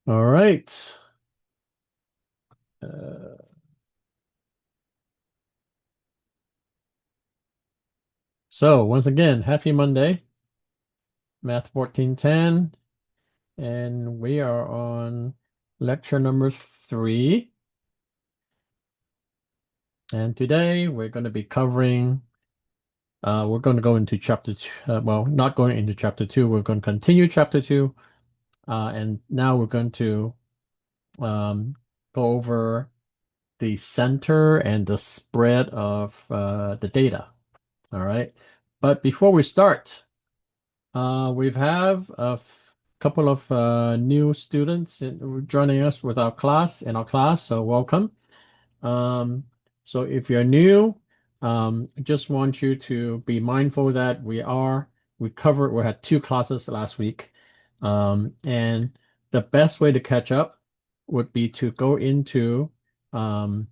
All right. Uh, so once again, happy Monday, Math 1410, and we are on lecture number 3. And today we're going to be covering, we're going to go into chapter two, well, not going into chapter 2, we're going to continue chapter 2, and now we're going to um, go over the center and the spread of the data. All right. But before we start, we've have couple of new students joining us with our class in our class, so welcome. Um, so if you're new, just want you to be mindful that we had 2 classes last week, and the best way to catch up would be to go into um,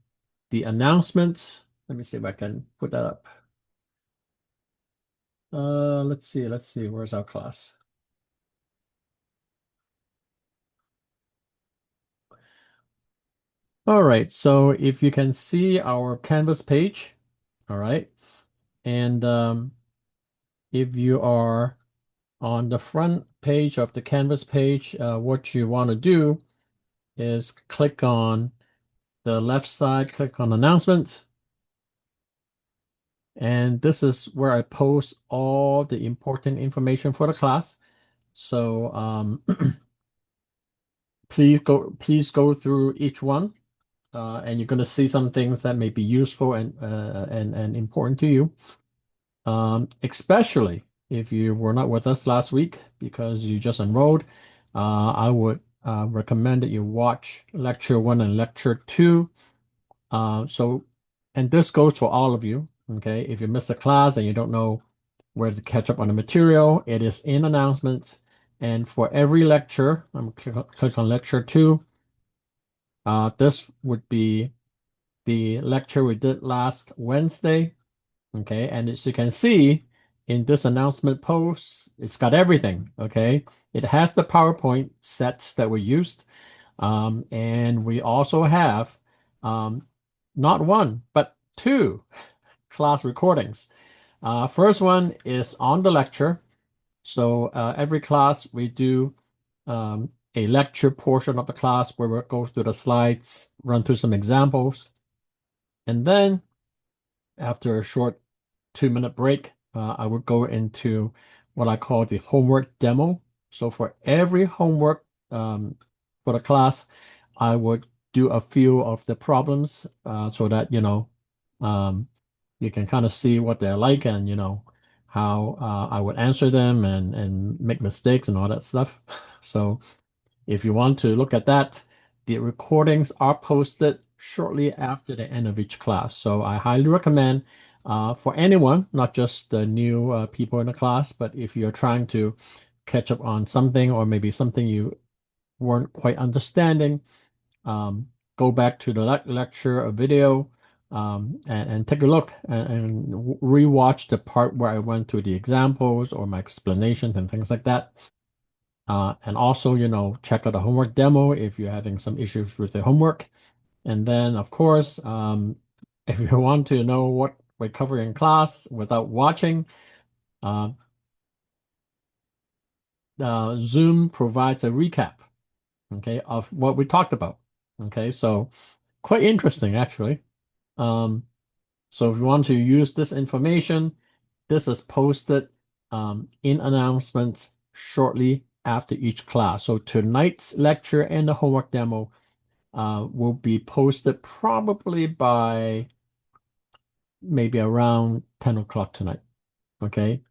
the announcements. Let me see if I can put that up. Let's see, where's our class? All right, so if you can see our Canvas page, all right, and if you are on the front page of the Canvas page, what you want to do is click on the left side, click on announcements, and this is where I post all the important information for the class. So please go through each one, and you're going to see some things that may be useful and important to you. Especially if you were not with us last week because you just enrolled, I would recommend that you watch lecture 1 and lecture 2. And this goes for all of you. Okay, if you miss a class and you don't know where to catch up on the material, it is in announcements. And for every lecture, I'm click on lecture 2. This would be the lecture we did last Wednesday. Okay, and as you can see in this announcement post, it's got everything. Okay, it has the PowerPoint sets that we used, and we also have um, not one but 2 class recordings. First one is on the lecture. So every class we do a lecture portion of the class where we'll go through the slides, run through some examples, and then after a short 2-minute break, I would go into what I call the homework demo. So for every homework for the class, I would do a few of the problems so that, you can kind of see what they're like and, how I would answer them and make mistakes and all that stuff. So if you want to look at that, the recordings are posted shortly after the end of each class. So I highly recommend for anyone, not just the new people in the class, but if you're trying to catch up on something or maybe something you weren't quite understanding, um, go back to the lecture or video and take a look and rewatch the part where I went through the examples or my explanations and things like that. And also, check out the homework demo if you're having some issues with the homework. And then, of course, if you want to know what we cover in class without watching, uh, Zoom provides a recap, okay, of what we talked about. Okay, so quite interesting, actually. Um, so if you want to use this information, this is posted in announcements shortly after each class. So tonight's lecture and the homework demo will be posted probably by maybe around 10 o'clock tonight. Okay.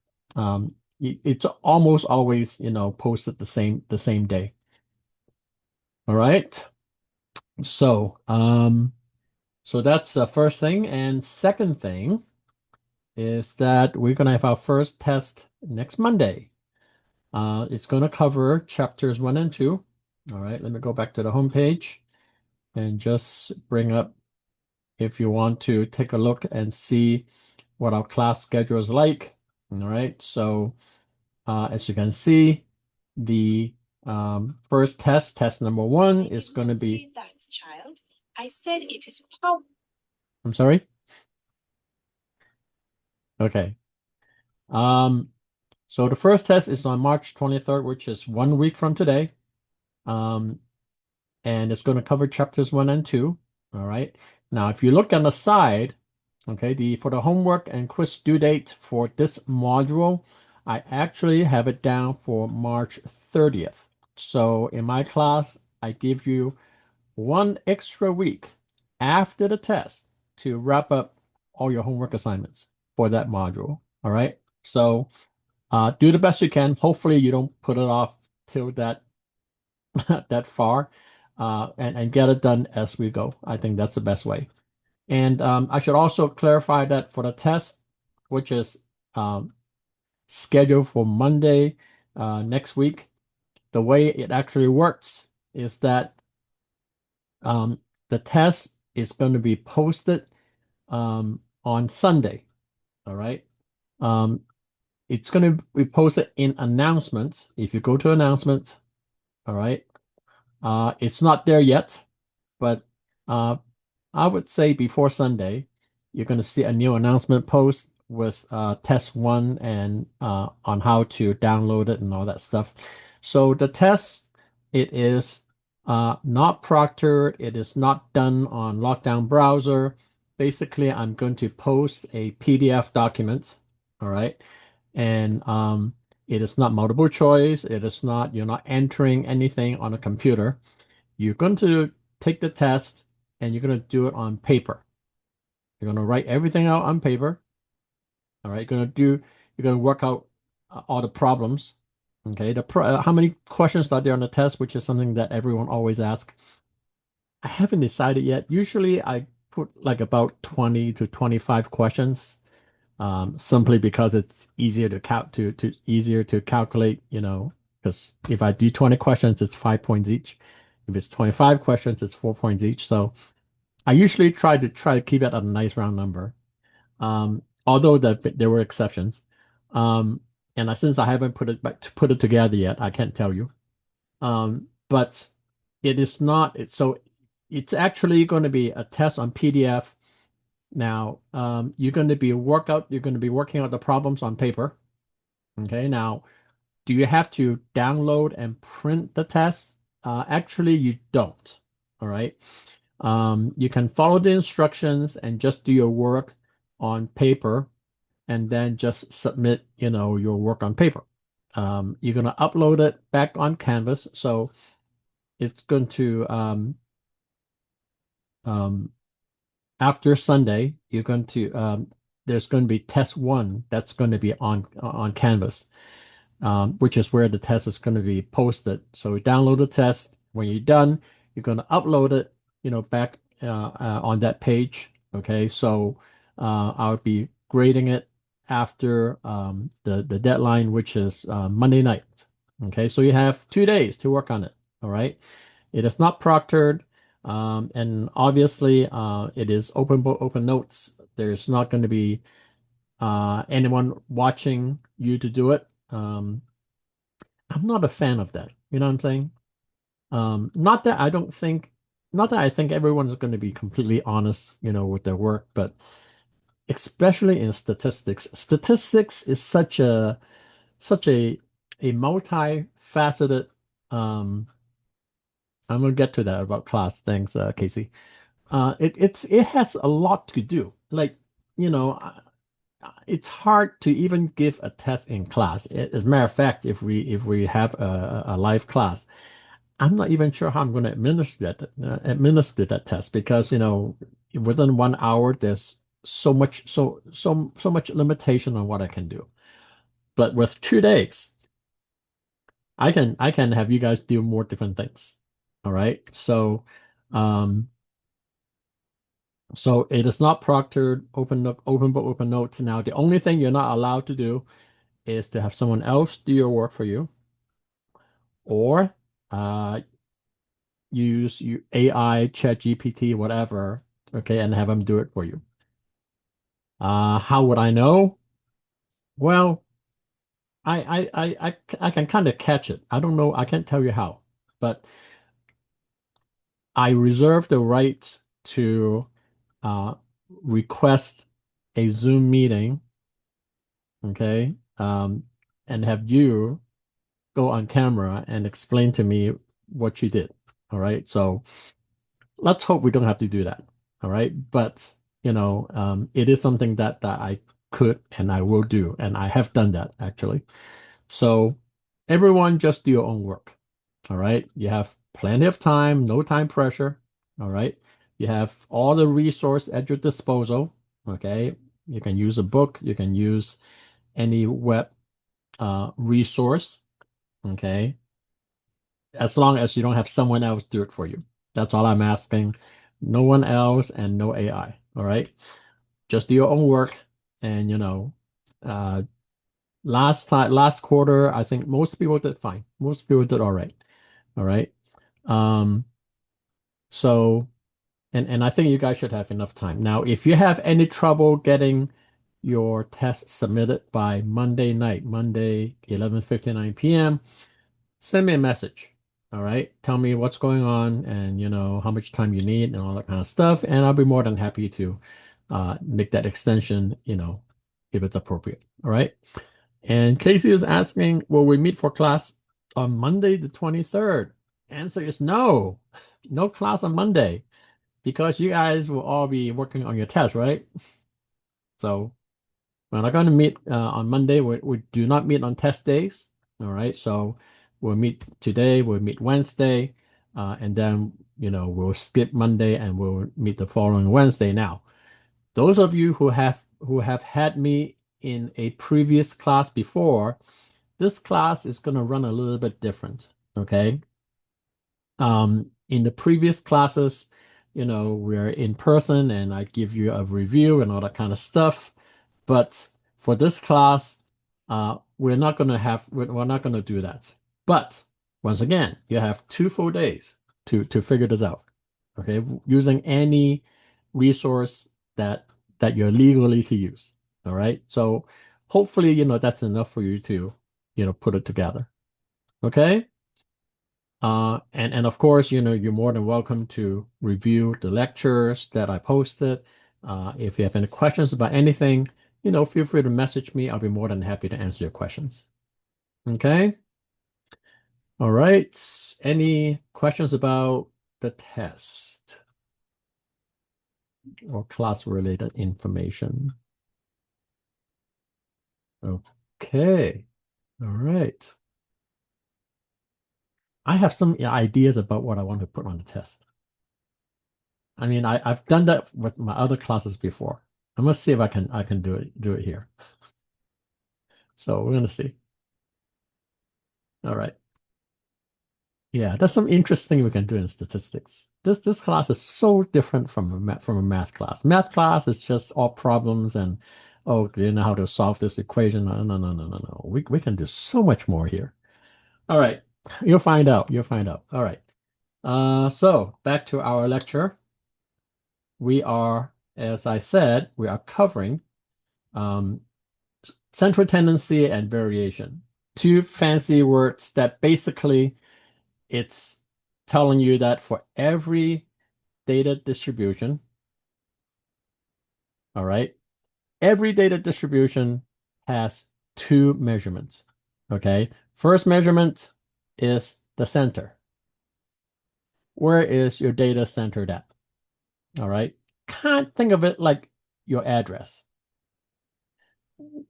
It's almost always, posted the same day. All right. So, so that's the first thing. And second thing is that we're gonna have our first test next Monday. It's gonna cover chapters 1 and 2. All right, let me go back to the home page and just bring up if you want to take a look and see what our class schedule is like. All right, so as you can see, the First test, test number one I is did going to not be, say that, child. I said it is power. I'm sorry. Okay. Um, so the first test is on March 23rd, which is 1 week from today. Um, and it's going to cover chapters one and two. All right. Now, if you look on the side, okay, for the homework and quiz due date for this module, I actually have it down for March 30th. So in my class, I give you 1 extra week after the test to wrap up all your homework assignments for that module. All right. So do the best you can. Hopefully you don't put it off till that that far, and get it done as we go. I think that's the best way. And I should also clarify that for the test, which is um, scheduled for Monday next week, the way it actually works is that um, the test is going to be posted on Sunday. All right. Um, it's going to be posted in announcements. If you go to announcements, all right, it's not there yet, but uh, I would say before Sunday, you're going to see a new announcement post with test one and on how to download it and all that stuff. So the test, it is not proctored. It is not done on lockdown browser. Basically, I'm going to post a PDF document. All right. And it is not multiple choice. It is not, you're not entering anything on a computer. You're going to take the test and you're going to do it on paper. You're going to write everything out on paper. All right. You're going to work out all the problems. Okay. How many questions are there on the test, which is something that everyone always asks. I haven't decided yet. Usually I put like about 20 to 25 questions, simply because it's easier to easier to calculate, because if I do 20 questions, it's 5 points each. If it's 25 questions, it's 4 points each. So I usually try to keep it at a nice round number. Although there were exceptions. Um, and since I haven't put it together yet, I can't tell you. But it is not so it's actually going to be a test on PDF. Now, you're going to be working out the problems on paper. Okay. Now, do you have to download and print the test? Actually, you don't. All right. You can follow the instructions and just do your work on paper and then just submit, your work on paper. You're going to upload it back on Canvas. So it's going to, um, after Sunday, there's going to be test one that's going to be on Canvas, which is where the test is going to be posted. So you download the test. When you're done, you're going to upload it, back on that page. Okay, so I'll be grading it after the deadline, which is Monday night. Okay, so you have 2 days to work on it. All right, it is not proctored, and obviously it is open book, open notes. There's not going to be anyone watching you to do it. I'm not a fan of that. You know what I'm saying? Not that I don't think, not that I think everyone's going to be completely honest, with their work, but especially in statistics, statistics is such a multifaceted. Um, I'm gonna get to that about class. Thanks, Casey. It has a lot to do. Like, you know, it's hard to even give a test in class. As a matter of fact, if we have a live class, I'm not even sure how I'm going to administer that test because within 1 hour there's so much limitation on what I can do. But with 2 days, I can have you guys do more different things. All right. Um so it is not proctored, open book, open notes. Now the only thing you're not allowed to do is to have someone else do your work for you, or uh, use AI, Chat GPT, whatever, okay, and have them do it for you. How would I know? Well, I can kind of catch it. I don't know. I can't tell you how, but I reserve the right to uh, request a Zoom meeting, okay, and have you go on camera and explain to me what you did. All right. So let's hope we don't have to do that. All right. But it is something that I could and I will do, and I have done that actually. So everyone just do your own work. All right. You have plenty of time, no time pressure. All right. You have all the resource at your disposal. Okay. You can use a book, you can use any web resource. Okay. As long as you don't have someone else do it for you. That's all I'm asking. No one else and no AI. All right. Just do your own work. And uh last quarter, I think most people did fine. Most people did all right. All right. Um, so and I think you guys should have enough time. Now, if you have any trouble getting your test submitted by Monday night, Monday, 11:59 p.m., send me a message. All right. Tell me what's going on and how much time you need and all that kind of stuff. And I'll be more than happy to make that extension, if it's appropriate. All right. And Casey is asking, will we meet for class on Monday the 23rd? Answer is no. No class on Monday because you guys will all be working on your test, right? So we're not going to meet on Monday. We do not meet on test days. All right. So we'll meet today, we'll meet Wednesday, and then, we'll skip Monday and we'll meet the following Wednesday. Now, those of you who have had me in a previous class before, this class is going to run a little bit different. Okay. In the previous classes, we're in person and I give you a review and all that kind of stuff. But for this class, we're not going to do that. But once again, you have 2 full days to figure this out. Okay, using any resource that you're legally to use. All right. So hopefully, that's enough for you to, put it together. Okay. And of course, you're more than welcome to review the lectures that I posted. If you have any questions about anything, feel free to message me. I'll be more than happy to answer your questions. Okay. All right. Any questions about the test or class-related information? Okay. All right. I have some ideas about what I want to put on the test. I mean, I've done that with my other classes before. I'm gonna see if I can do it here. So we're gonna see. All right. Yeah, that's some interesting we can do in statistics. This class is so different from a math class. Math class is just all problems and oh, do you know how to solve this equation? No, no, no, no, no, no. We can do so much more here. All right. You'll find out. You'll find out. All right. So back to our lecture. We are, as I said, we are covering um, central tendency and variation. Two fancy words that basically it's telling you that for every data distribution, all right, every data distribution has two measurements. Okay. First measurement is the center. Where is your data centered at? All right. Can't think of it like your address.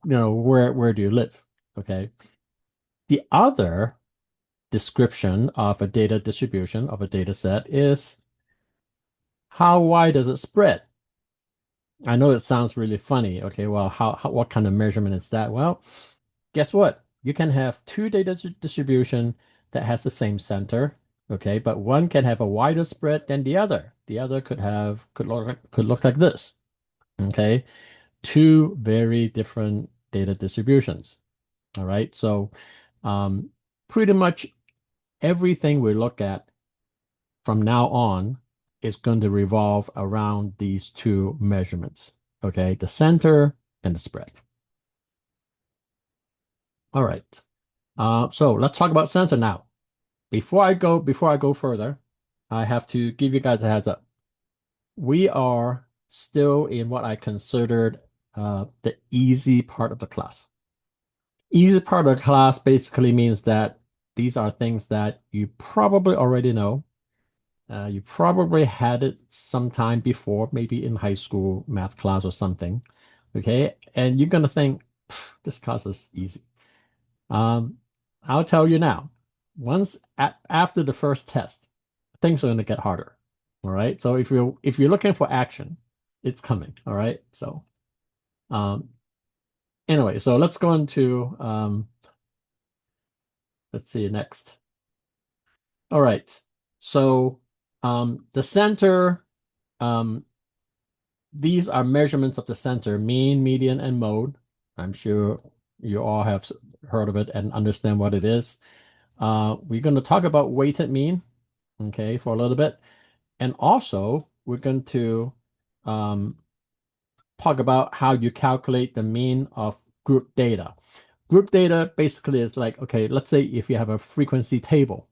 Where do you live? Okay. The other description of a data distribution of a data set is how wide does it spread? I know it sounds really funny. Okay, well, what kind of measurement is that? Well, guess what? You can have two data distribution that has the same center, okay, but one can have a wider spread than the other. The other could look like this, okay? Two very different data distributions. All right, so um, pretty much everything we look at from now on is going to revolve around these two measurements. Okay, the center and the spread. All right. So let's talk about center now. Before I go further, I have to give you guys a heads up. We are still in what I considered the easy part of the class. Easy part of the class basically means that these are things that you probably already know. You probably had it sometime before, maybe in high school math class or something. Okay. And you're going to think, this class is easy. Um, I'll tell you now, after the first test, things are going to get harder. All right. So if you're looking for action, it's coming. All right. So um, anyway, so let's go into let's see next. All right. So the center, um, these are measurements of the center, mean, median, and mode. I'm sure you all have heard of it and understand what it is. We're going to talk about weighted mean, okay, for a little bit. And also, we're going to um, talk about how you calculate the mean of group data. Group data basically is like, okay, let's say if you have a frequency table,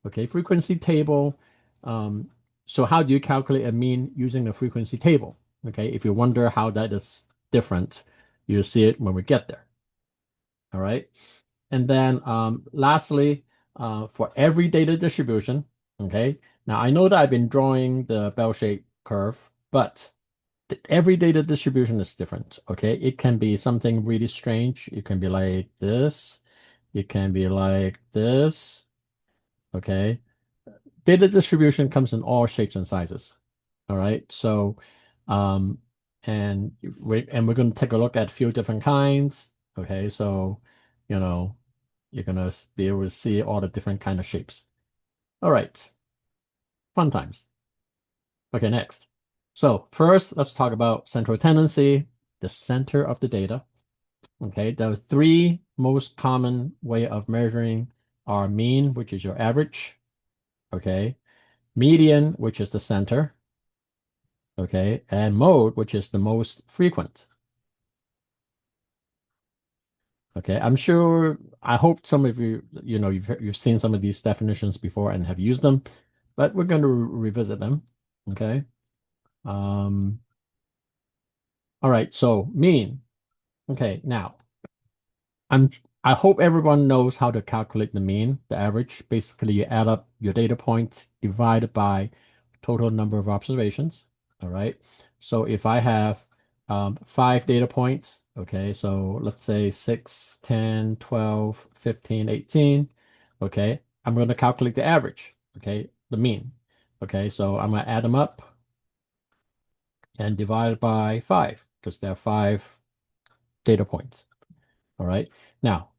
okay, frequency table. Um, so how do you calculate a mean using the frequency table? Okay, if you wonder how that is different, you'll see it when we get there. All right. And then lastly, for every data distribution, okay, now I know that I've been drawing the bell-shaped curve, but every data distribution is different, okay? It can be something really strange. It can be like this. It can be like this, okay? Data distribution comes in all shapes and sizes, all right? So, um, we're going to take a look at a few different kinds, okay? So, you know, you're going to be able to see all the different kind of shapes. All right, fun times. Okay, next. So first, let's talk about central tendency, the center of the data. Okay, the three most common way of measuring are mean, which is your average. Okay, median, which is the center. Okay, and mode, which is the most frequent. Okay, I'm sure, I hope some of you, you've seen some of these definitions before and have used them, but we're going to revisit them. Okay. Um, all right, so mean. Okay, now I'm I hope everyone knows how to calculate the mean, the average. Basically, you add up your data points divided by total number of observations. All right. So if I have 5 data points, okay, so let's say 6, 10, 12, 15, 18. Okay, I'm going to calculate the average, okay, the mean. Okay, so I'm going to add them up and divide by 5 because there are 5 data points. All right. Now,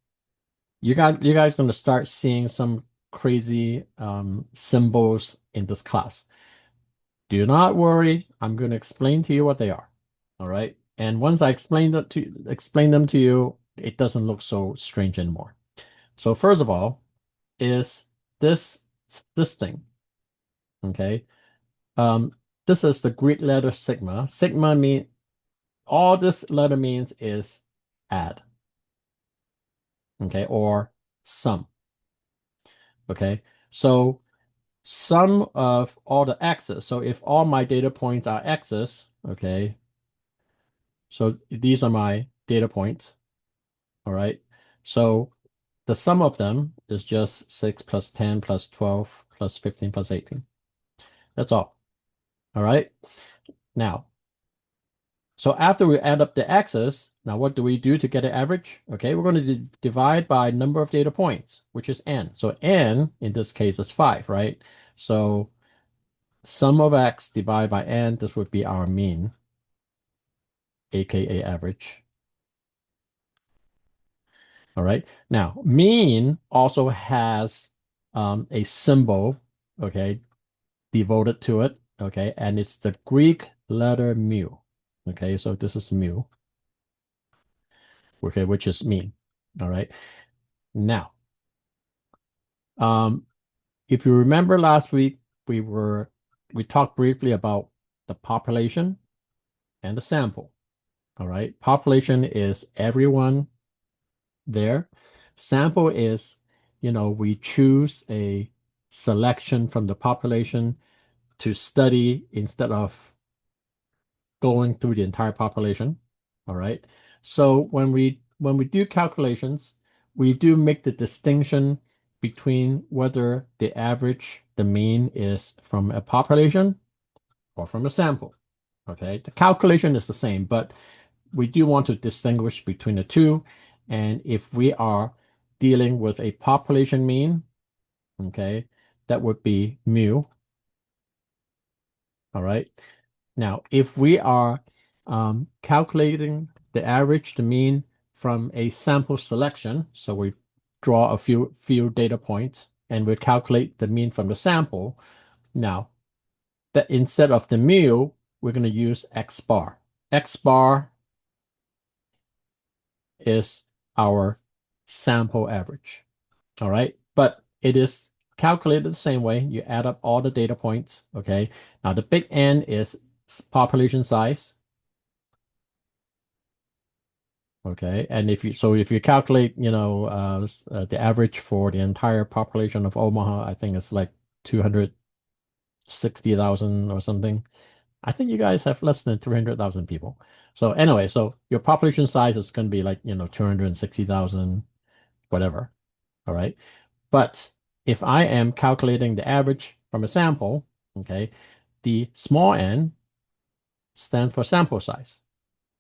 you guys going to start seeing some crazy symbols in this class. Do not worry. I'm going to explain to you what they are. All right. And once I explain them to you, it doesn't look so strange anymore. So first of all, is this this thing. Okay. Um, this is the Greek letter sigma. Sigma mean all this letter means is add. Okay, or sum. Okay. So sum of all the x's. So if all my data points are x's, okay, so these are my data points, all right? So the sum of them is just 6 plus 10 plus 12 plus 15 plus 18. That's all right? Now, so after we add up the x's, now what do we do to get an average? Okay, we're going to divide by number of data points, which is n. So n, in this case, is 5, right? So sum of x divided by n, this would be our mean, aka average. All right. Now, mean also has a symbol, okay, devoted to it, okay, and it's the Greek letter mu. Okay, so this is mu, okay, which is mean. All right. Now, um, if you remember last week, we talked briefly about the population and the sample. All right. Population is everyone there. Sample is, we choose a selection from the population to study instead of going through the entire population. All right. So when we do calculations, we do make the distinction between whether the average, the mean is from a population or from a sample. Okay. The calculation is the same, but we do want to distinguish between the two. And if we are dealing with a population mean, okay, that would be mu. All right. Now, if we are calculating the average, the mean from a sample selection, so we draw a few data points and we calculate the mean from the sample. Now, that instead of the mu, we're going to use X bar. X bar is our sample average. All right. But it is calculated the same way. You add up all the data points. Okay. Now the big N is population size. Okay. And if you calculate, the average for the entire population of Omaha, I think it's like 260,000 or something. I think you guys have less than 300,000 people. So anyway, so your population size is going to be like, 260,000, whatever. All right. But if I am calculating the average from a sample, okay, the small n stands for sample size.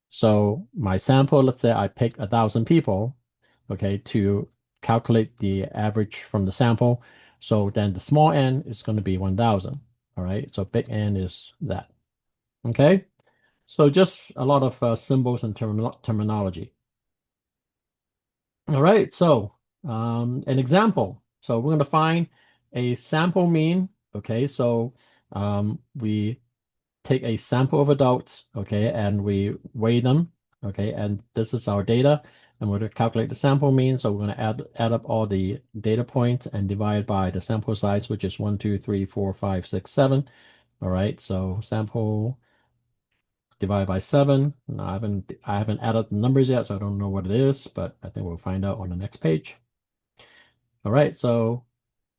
So my sample, let's say I pick 1,000 people, okay, to calculate the average from the sample. So then the small n is going to be 1,000. All right. So big N is that. Okay. So just a lot of symbols and terminology. All right, so an example. So we're going to find a sample mean. Okay, so we take a sample of adults, okay, and we weigh them, okay, and this is our data, and we're going to calculate the sample mean. So we're going to add up all the data points and divide by the sample size, which is 1, 2, 3, 4, 5, 6, 7. All right, so sample divided by 7. Now, I haven't added the numbers yet, so I don't know what it is, but I think we'll find out on the next page. All right, so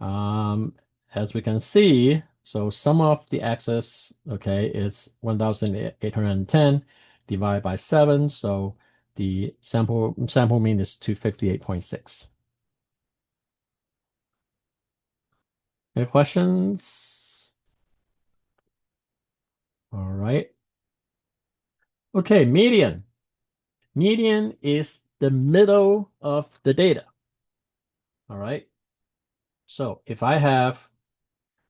um, as we can see, so sum of the x's, okay, is 1,810 divided by 7. So the sample mean is 258.6. Any questions? All right. Okay, median. Median is the middle of the data. All right. So if I have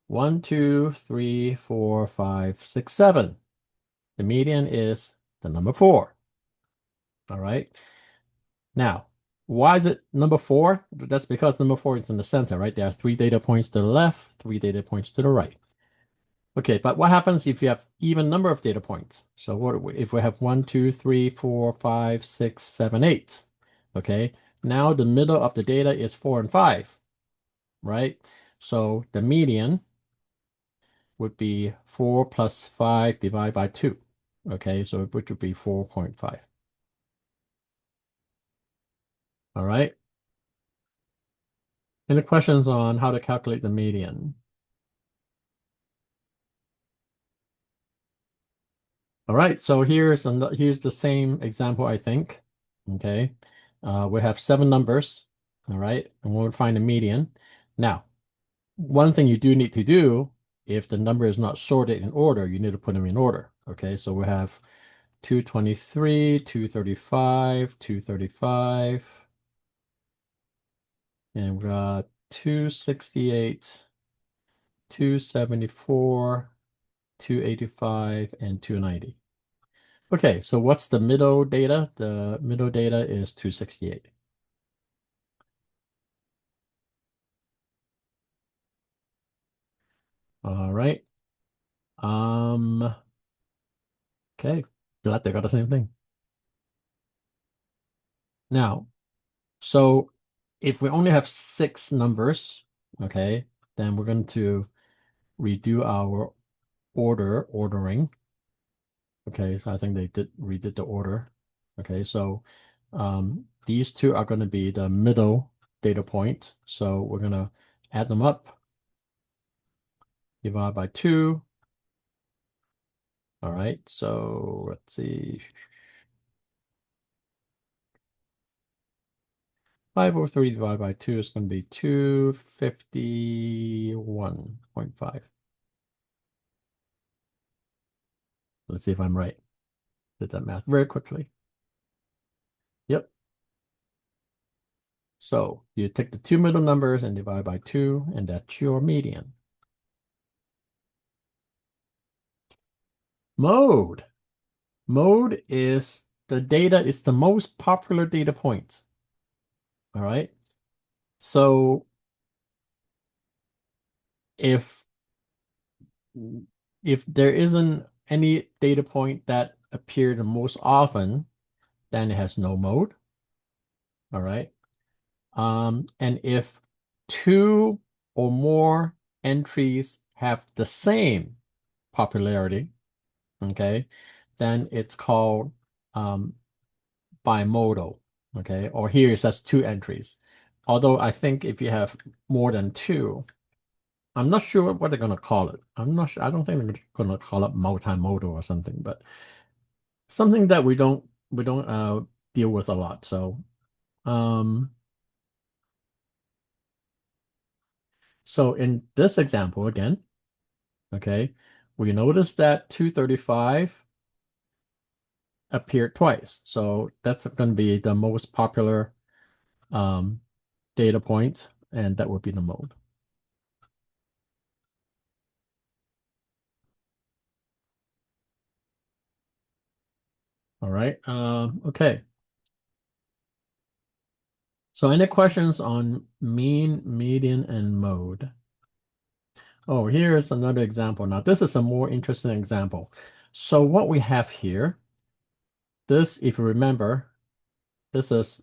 1, 2, 3, 4, 5, 6, 7, the median is the number 4. All right. Now, why is it number 4? That's because number 4 is in the center, right? There are 3 data points to the left, 3 data points to the right. Okay, but what happens if you have even number of data points? So what if we have 1, 2, 3, 4, 5, 6, 7, 8? Okay, now the middle of the data is 4 and 5, right? So the median would be 4 plus 5 divided by 2. Okay, so which would be 4.5. All right. Any questions on how to calculate the median? All right, so here's the same example, I think. Okay, we have 7 numbers. All right, and we'll find the median. Now, one thing you do need to do, if the number is not sorted in order, you need to put them in order. Okay, so we have 223, 235, 235, and we got 268, 274, 285, and 290. Okay, so what's the middle data? The middle data is 268. All right. Um, okay. Glad they got the same thing. Now, so if we only have 6 numbers, okay, then we're going to redo our ordering. Okay, so I think they redid the order. Okay, so these two are going to be the middle data point. So we're going to add them up, divide by 2. All right, so let's see. 503 divided by 2 is going to be 251.5. Let's see if I'm right. Did that math very quickly. Yep. So you take the two middle numbers and divide by 2, and that's your median. Mode. Mode is the data, it's the most popular data point. All right. So if there isn't any data point that appear the most often, then it has no mode. All right. And if two or more entries have the same popularity, okay, then it's called bimodal, okay, or here it says 2 entries. Although I think if you have more than 2, I'm not sure what they're going to call it. I'm not sure. I don't think they're going to call it multimodal or something, but something that we don't deal with a lot. Um, so in this example again, okay, we notice that 235 appeared twice. So that's going to be the most popular um, data point, and that would be the mode. All right. Okay. So any questions on mean, median, and mode? Oh, here's another example. Now, this is a more interesting example. So what we have here, this, if you remember, this is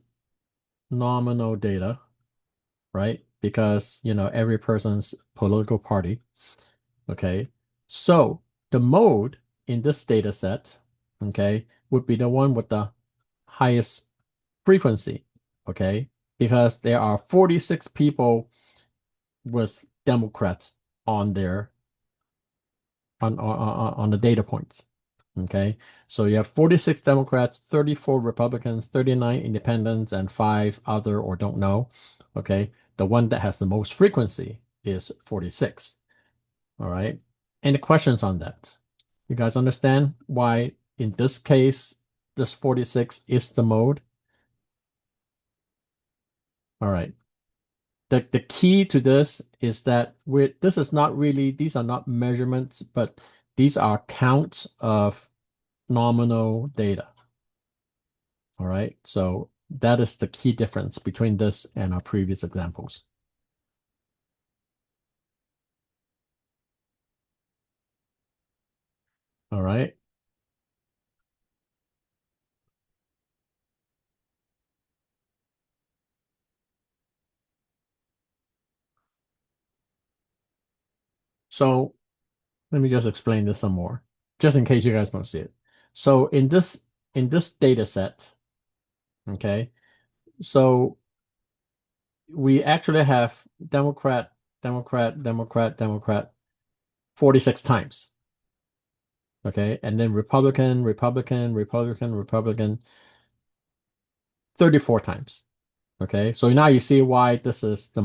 nominal data, right? Because, every person's political party. Okay. So the mode in this data set, okay, would be the one with the highest frequency, okay? Because there are 46 people with Democrats on their on the data points. Okay. So you have 46 Democrats, 34 Republicans, 39 independents, and 5 other or don't know. Okay. The one that has the most frequency is 46. All right. Any questions on that? You guys understand why in this case this 46 is the mode? All right. The key to this is that this is not really, these are not measurements, but these are counts of nominal data. All right. So that is the key difference between this and our previous examples. All right. So let me just explain this some more, just in case you guys don't see it. So in this data set, okay, so we actually have Democrat, Democrat, Democrat, Democrat 46 times. Okay, and then Republican, Republican, Republican, Republican 34 times. Okay, so now you see why this is the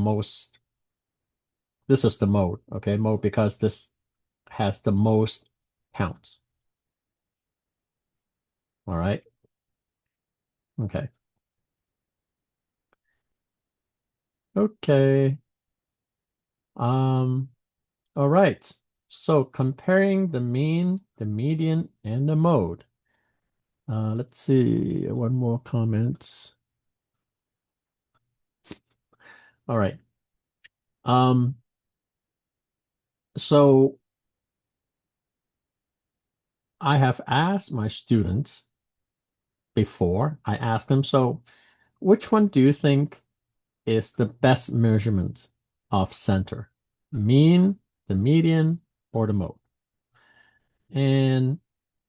mode, okay, mode because this has the most counts. All right. Okay. Okay. Um, all right. So comparing the mean, the median, and the mode. Let's see, one more comment. All right. Um, so I have asked my students before, I asked them, so which one do you think is the best measurement of center? Mean, the median, or the mode? And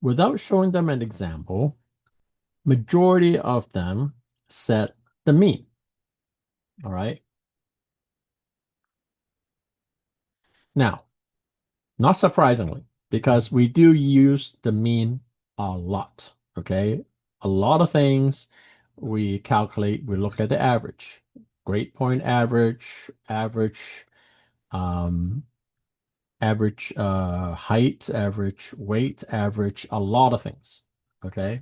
without showing them an example, majority of them said the mean. All right. Now, not surprisingly, because we do use the mean a lot. Okay. A lot of things we calculate, we look at the average, grade point average, um, average height, average weight, average, a lot of things. Okay.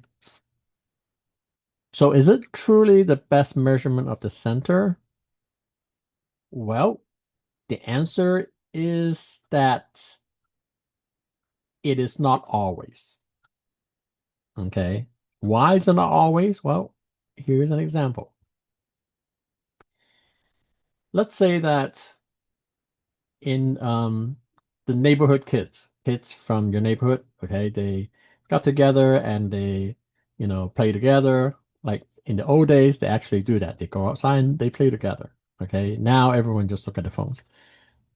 So is it truly the best measurement of the center? Well, the answer is that it is not always. Okay. Why is it not always? Well, here's an example. Let's say that in the neighborhood kids from your neighborhood, okay, they got together and they, play together. Like in the old days, they actually do that. They go outside and they play together. Okay. Now everyone just look at the phones.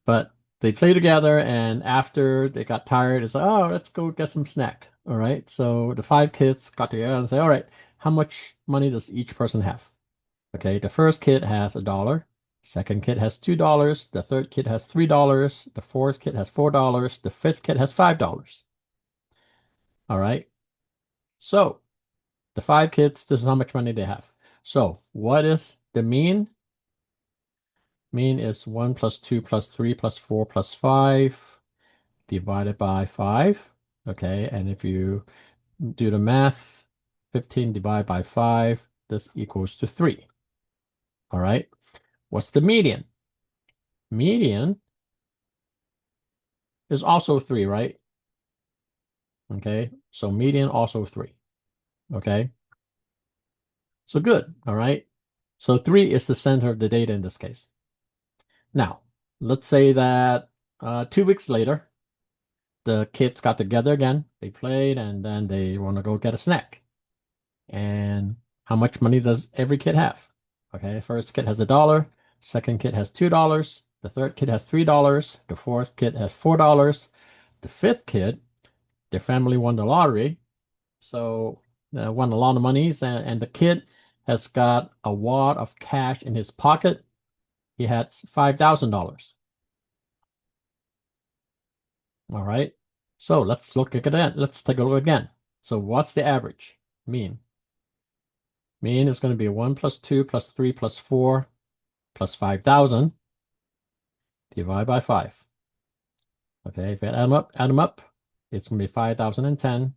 But they play together, and after they got tired, it's like, oh, let's go get some snack. All right. So the five kids got together and say, all right, how much money does each person have? Okay. The first kid has $1. Second kid has $2. The third kid has $3. The fourth kid has $4. The fifth kid has $5. All right. So the five kids, this is how much money they have. So what is the mean? Mean is 1 plus 2 plus 3 plus 4 plus 5 divided by 5. Okay, and if you do the math, 15 divided by 5, this equals to 3. All right, what's the median? Median is also 3, right? Okay, so median also 3. Okay, so good. All right, so 3 is the center of the data in this case. Now, let's say that 2 weeks later, the kids got together again, they played, and then they want to go get a snack. And how much money does every kid have? Okay, first kid has $1, second kid has $2, the third kid has $3, the fourth kid has $4, the fifth kid, their family won the lottery, so won a lot of monies, and the kid has got a wad of cash in his pocket. He had $5,000. All right, so let's look at that. Let's take a look again. So what's the average? Mean. Mean is going to be 1 plus 2 plus 3 plus 4 plus 5,000 divided by 5. Okay, if you add them up, it's going to be 5,010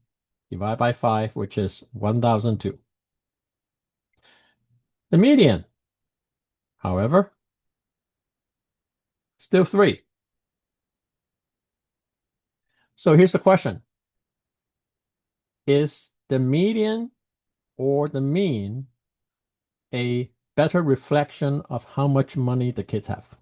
divided by 5, which is 1,002. The median, however, still 3. So here's the question. Is the median or the mean a better reflection of how much money the kids have?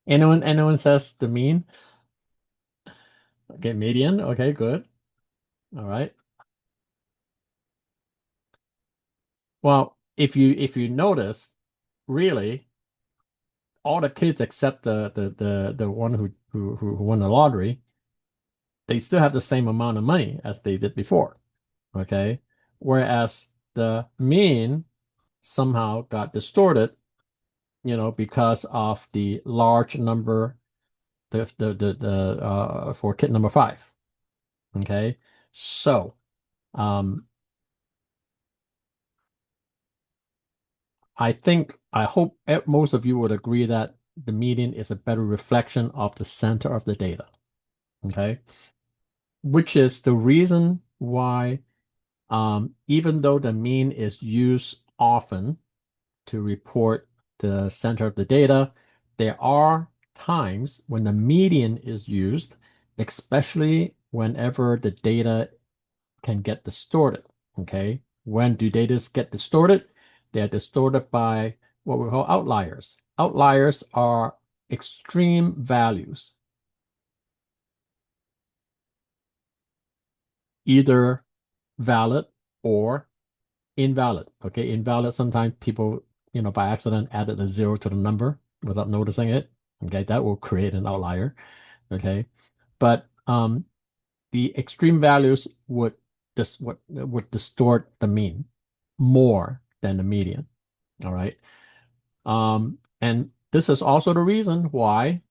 Anyone says the mean? Okay, median. Okay, good. All right. Well, if you notice, really, all the kids except the one who won the lottery, they still have the same amount of money as they did before. Okay. Whereas the mean somehow got distorted, because of the large number, for kid number 5. Okay. So um I hope most of you would agree that the median is a better reflection of the center of the data. Okay. Which is the reason why, even though the mean is used often to report the center of the data, there are times when the median is used, especially whenever the data can get distorted. Okay. When do data get distorted? They are distorted by what we call outliers. Outliers are extreme values, either valid or invalid. Okay, invalid, sometimes people, by accident added a 0 to the number without noticing it. Okay, that will create an outlier. Okay, but the extreme values would distort the mean more than the median. All right. And this is also the reason why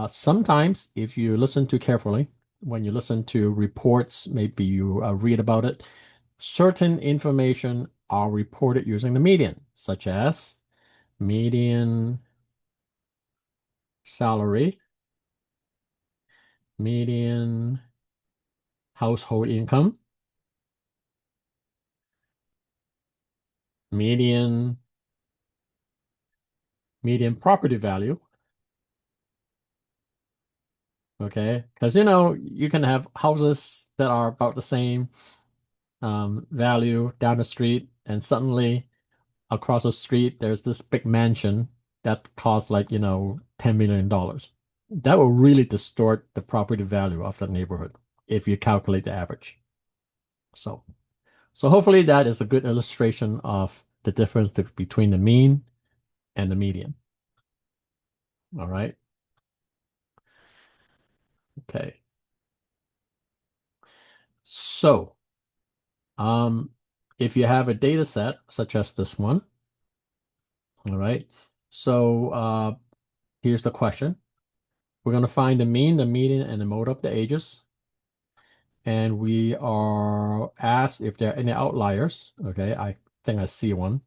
sometimes, if you listen too carefully, when you listen to reports, maybe you read about it, certain information are reported using the median, such as median salary, median household income, median property value. Okay, because you can have houses that are about the same value down the street, and suddenly across the street there's this big mansion that costs like $10 million. That will really distort the property value of the neighborhood if you calculate the average. So, so hopefully that is a good illustration of the difference between the mean and the median. All right. Okay. So, um, if you have a data set such as this one, all right. So, here's the question. We're going to find the mean, the median, and the mode of the ages. And we are asked if there are any outliers. Okay, I think I see one.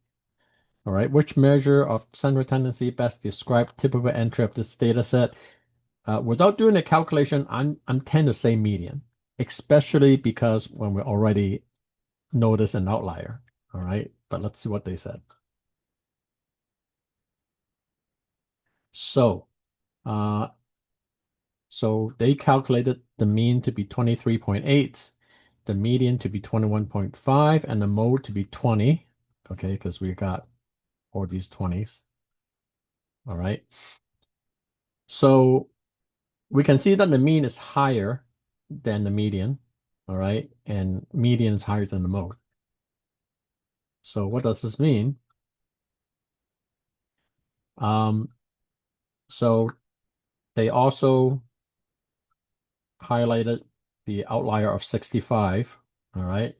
All right, which measure of central tendency best describe typical entry of this data set? Without doing a calculation, I'm tend to say median, especially because when we already notice an outlier. All right, but let's see what they said. So, uh, so they calculated the mean to be 23.8, the median to be 21.5, and the mode to be 20. Okay, because we got all these 20s. All right. So we can see that the mean is higher than the median. All right. And median is higher than the mode. So what does this mean? Um, so they also highlighted the outlier of 65. All right.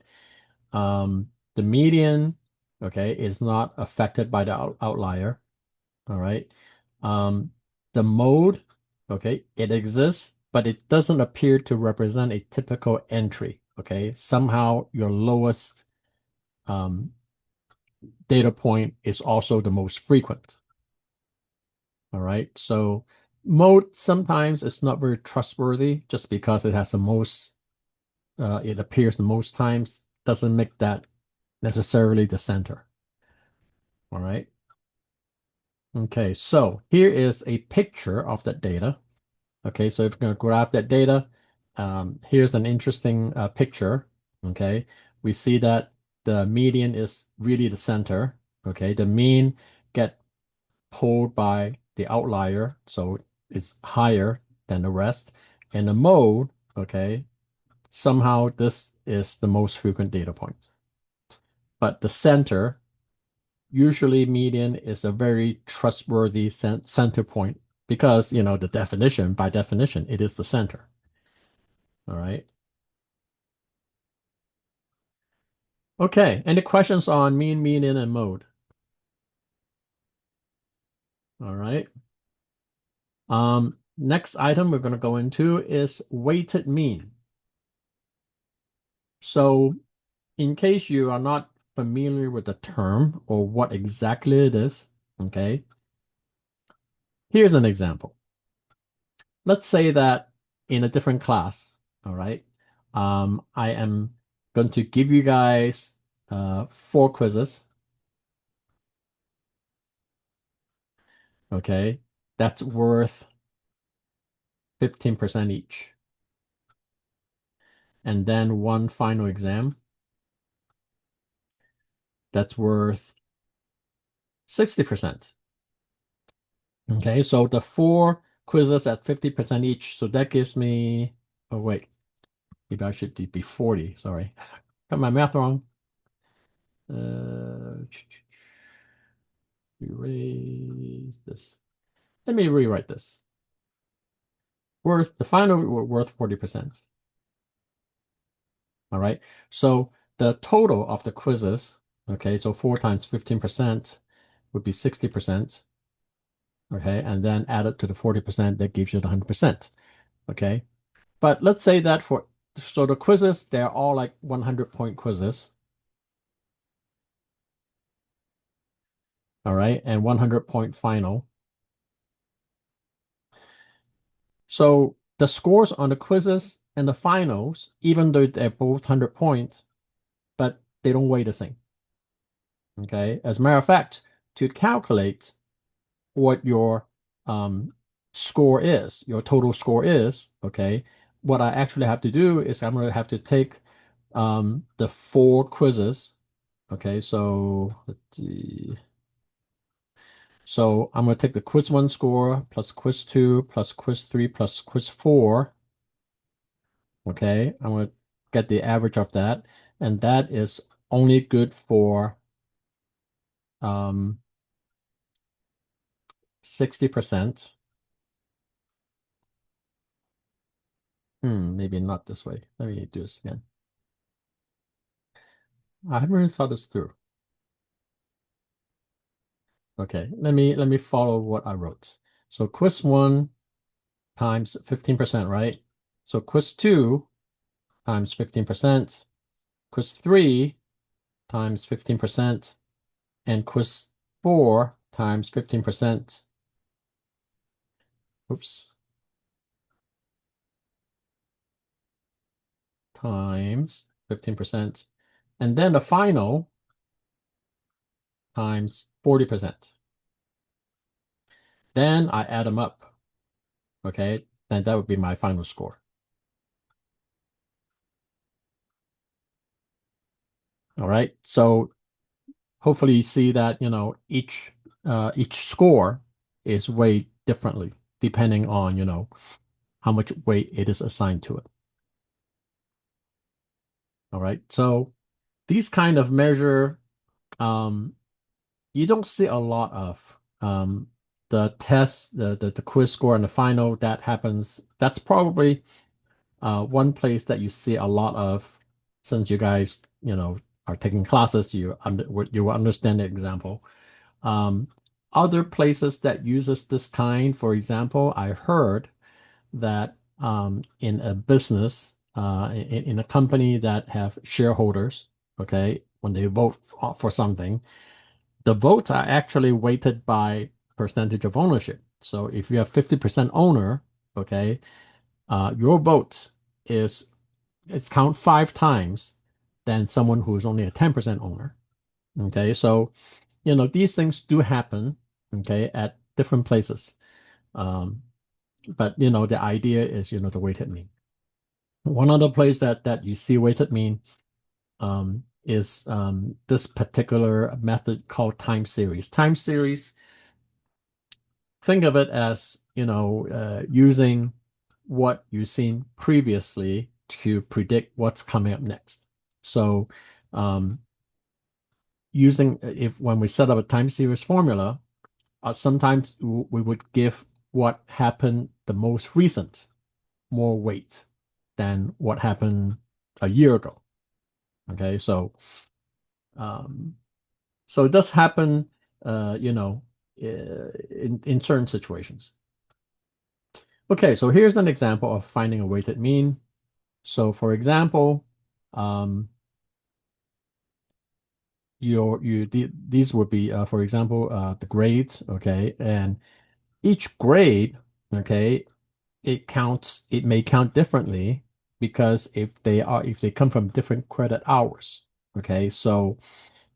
The median, okay, is not affected by the outlier. All right. Um, the mode, okay, it exists, but it doesn't appear to represent a typical entry. Okay. Somehow your lowest um, data point is also the most frequent. All right. So mode sometimes is not very trustworthy just because it has the most, it appears the most times, doesn't make that necessarily the center. All right. Okay. So here is a picture of that data. Okay. So if you're going to graph that data, here's an interesting picture. Okay. We see that the median is really the center. Okay. The mean get pulled by the outlier, so it's higher than the rest. And the mode, okay, somehow this is the most frequent data point. But the center, usually median is a very trustworthy center point because, the definition, by definition, it is the center. All right. Okay. Any questions on mean, median, and mode? All right. Next item we're going to go into is weighted mean. So in case you are not familiar with the term or what exactly it is, okay, here's an example. Let's say that in a different class, all right, I am going to give you guys 4 quizzes, okay, that's worth 15% each. And then one final exam that's worth 60%. Okay, so the 4 quizzes at 50% each. So that gives me, oh wait, maybe I should be 40. Sorry. Got my math wrong. Uh, erase this. Let me rewrite this. The final worth 40%. All right. So the total of the quizzes, okay, so 4 times 15% would be 60%. Okay, and then add it to the 40%, that gives you the 100%. Okay. But let's say that so the quizzes, they're all like 100-point quizzes. All right, and 100-point final. So the scores on the quizzes and the finals, even though they're both 100 points, but they don't weigh the same. Okay. As a matter of fact, to calculate what your score is, your total score is, okay, what I actually have to do is I'm going to have to take the 4 quizzes. Okay, so let's see. So I'm going to take the quiz 1 score plus quiz 2 plus quiz 3 plus quiz 4. Okay, I'm going to get the average of that. And that is only good for 60%. Maybe not this way. Let me do this again. I haven't really thought this through. Okay, let me follow what I wrote. So quiz 1 times 15%, right? So quiz 2 times 15%, quiz 3 times 15%, and quiz 4 times 15%. Oops. Times 15%. And then the final times 40%. Then I add them up. Okay, then that would be my final score. All right. So hopefully you see that, each score is weighed differently depending on, how much weight it is assigned to it. All right. So these kind of measure, um, you don't see a lot of the test, the quiz score and the final that happens. That's probably one place that you see a lot of, since you guys, are taking classes, you will understand the example. Um, Other places that uses this kind, for example, I heard that in a business, in a company that have shareholders, okay, when they vote for something, the votes are actually weighted by percentage of ownership. So if you have 50% owner, okay, your vote is it's count 5 times than someone who is only a 10% owner. Okay, so these things do happen, okay, at different places. Um, but the idea is the weighted mean. One other place that you see weighted mean is this particular method called time series. Time series, think of it as using what you've seen previously to predict what's coming up next. So using if when we set up a time series formula, sometimes we would give what happened the most recent more weight than what happened a year ago. Okay, um, so it does happen, in certain situations. Okay, so here's an example of finding a weighted mean. So for example, um, these would be, for example, the grades, okay, and each grade, okay, it may count differently because if they come from different credit hours, okay, so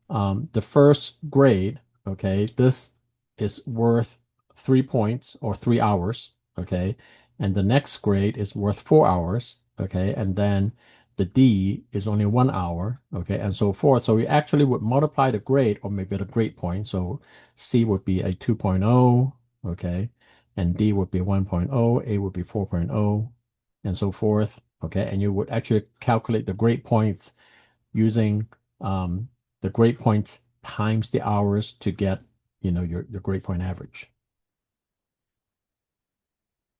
the first grade, okay, this is worth 3 points or 3 hours, okay, and the next grade is worth 4 hours, okay, and then the D is only 1 hour, okay, and so forth. So we actually would multiply the grade or maybe the grade point. So C would be a 2.0, okay, and D would be 1.0, A would be 4.0, and so forth, okay, and you would actually calculate the grade points using the grade points times the hours to get, your grade point average.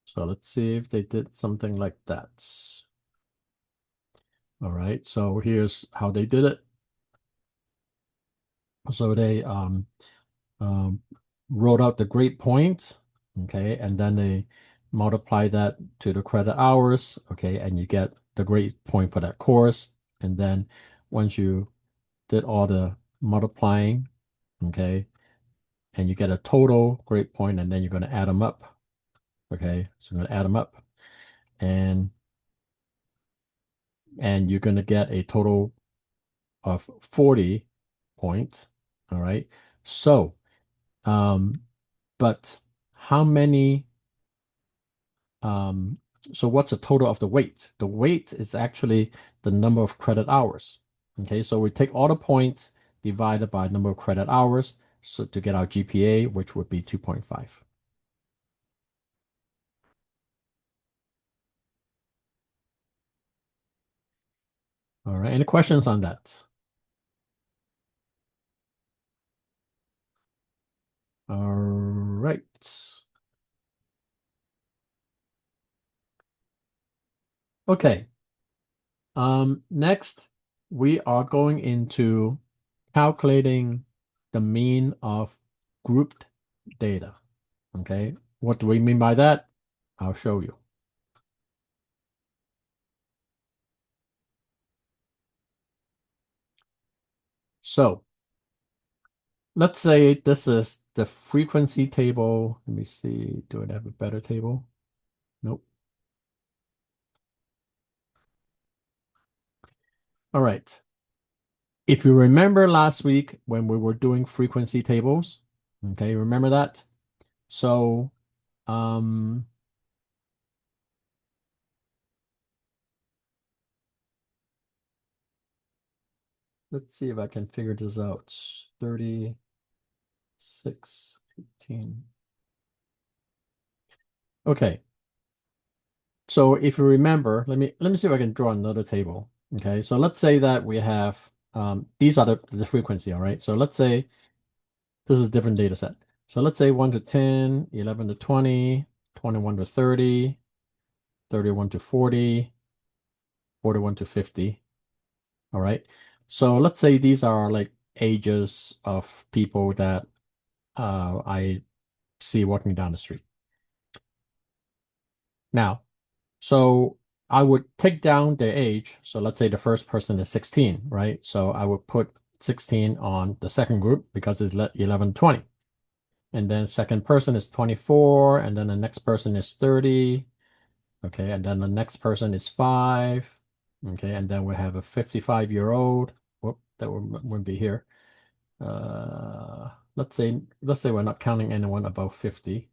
So let's see if they did something like that. All right, so here's how they did it. So they um, wrote out the grade points, okay, and then they multiply that to the credit hours, okay, and you get the grade point for that course. And then once you did all the multiplying, okay, and you get a total grade point, and then you're going to add them up, okay, so you're going to add them up, and you're going to get a total of 40 points, all right. So, um, but how many Um, so what's the total of the weight? The weight is actually the number of credit hours. Okay, so we take all the points divided by number of credit hours, so to get our GPA, which would be 2.5. All right, any questions on that? All right. Okay. Next, we are going into calculating the mean of grouped data. Okay, what do we mean by that? I'll show you. So let's say this is the frequency table. Let me see. Do I have a better table? Nope. All right. If you remember last week when we were doing frequency tables, okay, remember that? So, um, let's see if I can figure this out. 36, 18. Okay. So if you remember, let me see if I can draw another table. Okay. So let's say that we have these are the frequency, all right? So let's say this is a different data set. So let's say 1 to 10, 11 to 20, 21 to 30, 31 to 40, 41 to 50. All right. So let's say these are like ages of people that I see walking down the street. Now, so I would take down their age. So let's say the first person is 16, right? So I would put 16 on the second group because it's 11 to 20. And then second person is 24, and then the next person is 30. Okay, and then the next person is 5. Okay, and then we have a 55-year-old. Whoop, that wouldn't be here. Let's say we're not counting anyone above 50.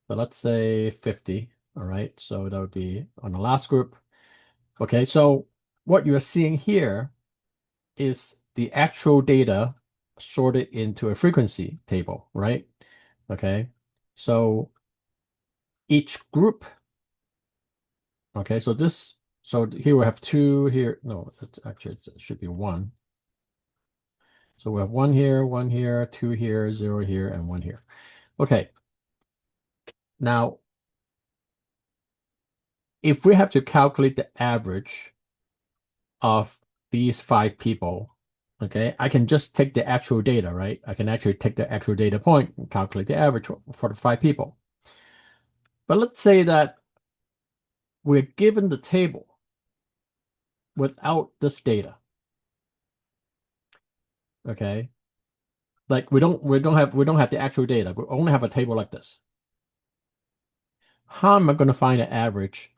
So let's say 50. All right, so that would be on the last group. Okay, so what you're seeing here is the actual data sorted into a frequency table, right? Okay, so each group, okay, so here we have two here. No, it's actually it should be one. So we have one here, two here, 0 here, and 1 here. Okay, now if we have to calculate the average of these 5 people, okay, I can just take the actual data, right? I can actually take the actual data point and calculate the average for the 5 people. But let's say that we're given the table without this data, okay? Like we don't have the actual data. We only have a table like this. How am I going to find the average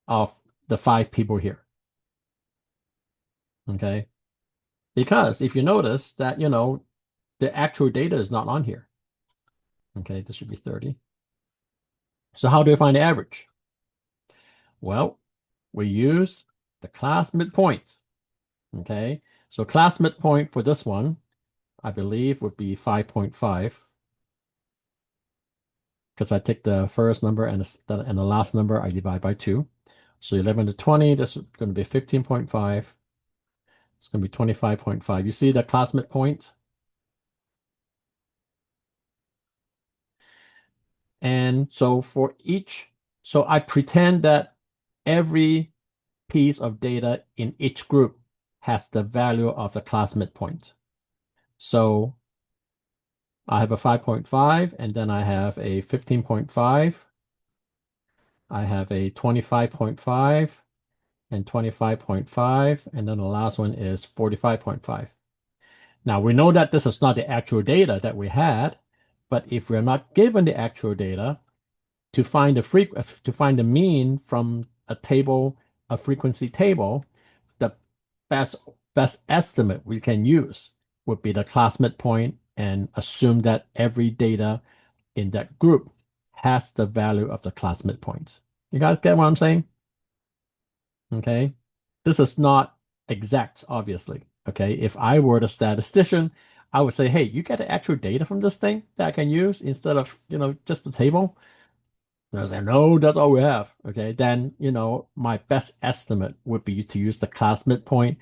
of the 5 people here? Okay, because if you notice that the actual data is not on here. Okay, this should be 30. So how do I find the average? Well, we use the class midpoint. Okay, so class midpoint for this one, I believe, would be 5.5 because I take the first number and the last number I divide by 2. So 11 to 20, this is going to be 15.5. It's going to be 25.5. You see the class midpoint? And so for each, so I pretend that every piece of data in each group has the value of the class midpoint. So I have a 5.5, and then I have a 15.5. I have a 25.5 and 25.5, and then the last one is 45.5. Now we know that this is not the actual data that we had, but if we're not given the actual data, to find the mean from a table, a frequency table, the best best estimate we can use would be the class midpoint and assume that every data in that group has the value of the class midpoint. You guys get what I'm saying? Okay. This is not exact, obviously. Okay. If I were the statistician, I would say, hey, you get the actual data from this thing that I can use instead of, just the table. And I was like, no, that's all we have. Okay. Then, my best estimate would be to use the class midpoint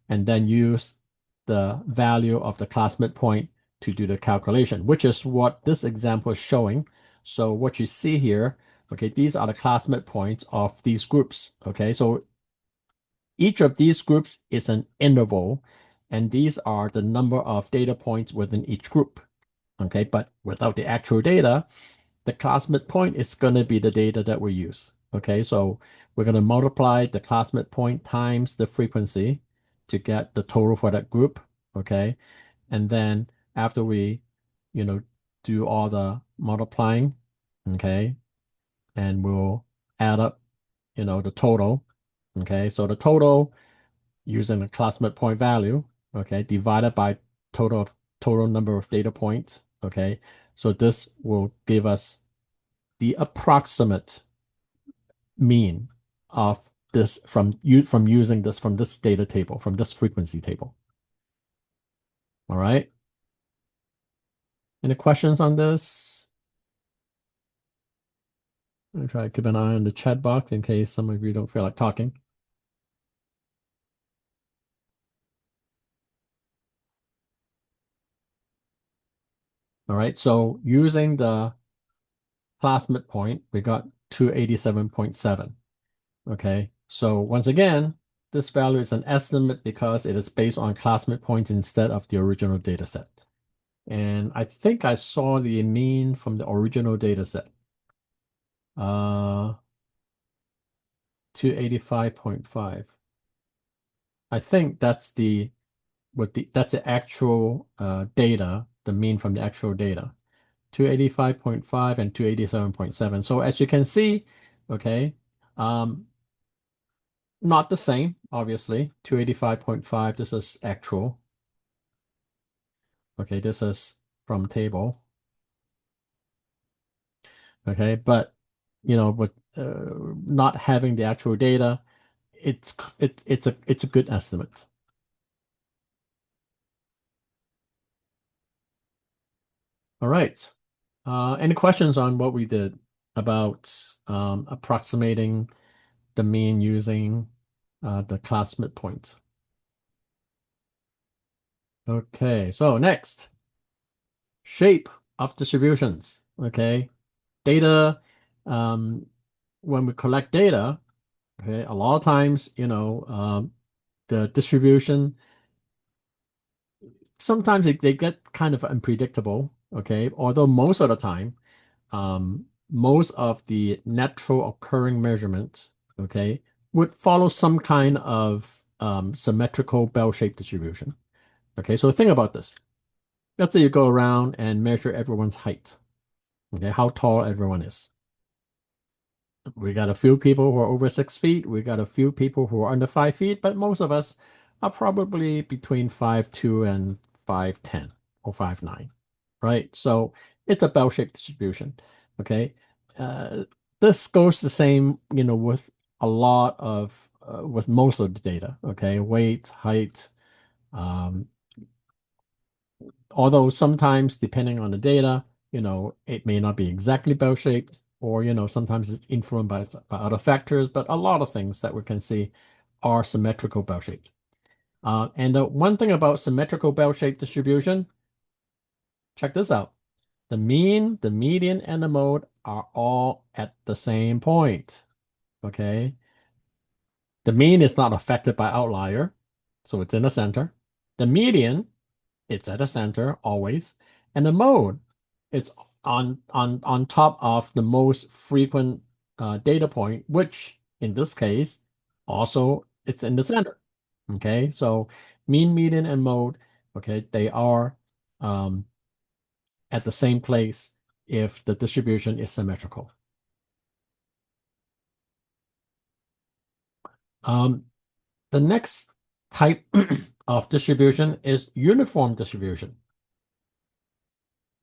and then use the value of the class midpoint to do the calculation, which is what this example is showing. So what you see here, okay, these are the class midpoints of these groups. Okay. So each of these groups is an interval, and these are the number of data points within each group. Okay. But without the actual data, the class midpoint is going to be the data that we use. Okay, so we're going to multiply the class midpoint times the frequency to get the total for that group. Okay, and then after we, you know, do all the multiplying, okay, and we'll add up, the total. Okay, so the total using the class midpoint value, okay, divided by total number of data points. Okay, so this will give us the approximate mean of this from using this from this data table, from this frequency table. All right. Any questions on this? I'm try to keep an eye on the chat box in case some of you don't feel like talking. All right. So using the class midpoint, we got 287.7. Okay. So once again, this value is an estimate because it is based on class midpoints instead of the original data set. And I think I saw the mean from the original data set. 285.5. I think that's that's the actual data, the mean from the actual data. 285.5 and 287.7. So as you can see, okay, um, not the same, obviously. 285.5, this is actual. Okay, this is from table. Okay, but with not having the actual data, it's a good estimate. All right. Any questions on what we did about approximating the mean using the class midpoint? Okay, so next, shape of distributions. Okay, data. Um, when we collect data, okay, a lot of times, the distribution, sometimes they get kind of unpredictable. Okay, although most of the time, most of the natural occurring measurements, okay, would follow some kind of symmetrical bell-shaped distribution. Okay, so think about this. Let's say you go around and measure everyone's height. Okay, how tall everyone is. We got a few people who are over 6 feet. We got a few people who are under 5 feet, but most of us are probably between 5'2" and 5'10" or 5'9", right? So it's a bell-shaped distribution. Okay. Uh, this goes the same, with a lot of with most of the data. Okay, weight, height. Um, Although sometimes, depending on the data, it may not be exactly bell-shaped, or sometimes it's influenced by other factors. But a lot of things that we can see are symmetrical bell-shaped. And the one thing about symmetrical bell-shaped distribution, check this out. The mean, the median, and the mode are all at the same point. Okay. The mean is not affected by outlier, so it's in the center. The median, it's at the center always. And the mode, it's on top of the most frequent data point, which in this case, also it's in the center. Okay, so mean, median, and mode, okay, they are um, at the same place if the distribution is symmetrical. Um, the next type of distribution is uniform distribution.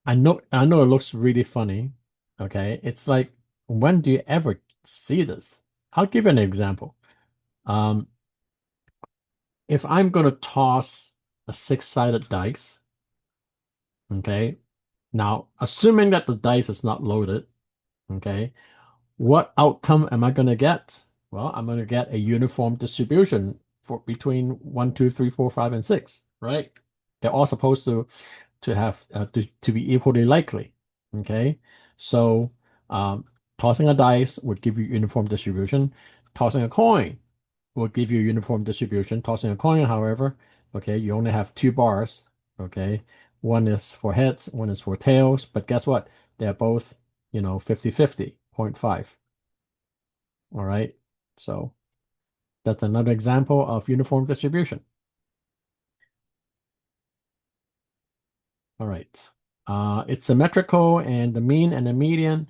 I know it looks really funny. Okay. It's like, when do you ever see this? I'll give you an example. Um, if I'm going to toss a six-sided dice, okay, now assuming that the dice is not loaded, okay, what outcome am I going to get? Well, I'm going to get a uniform distribution for between 1, 2, 3, 4, 5, and 6, right? They're all supposed to have to be equally likely. Okay, so um, tossing a dice would give you uniform distribution. Tossing a coin will give you uniform distribution. Tossing a coin, however, okay, you only have two bars. Okay, one is for heads, one is for tails. But guess what? They're both, 50-50, 0.5. All right, so that's another example of uniform distribution. All right. It's symmetrical, and the mean and the median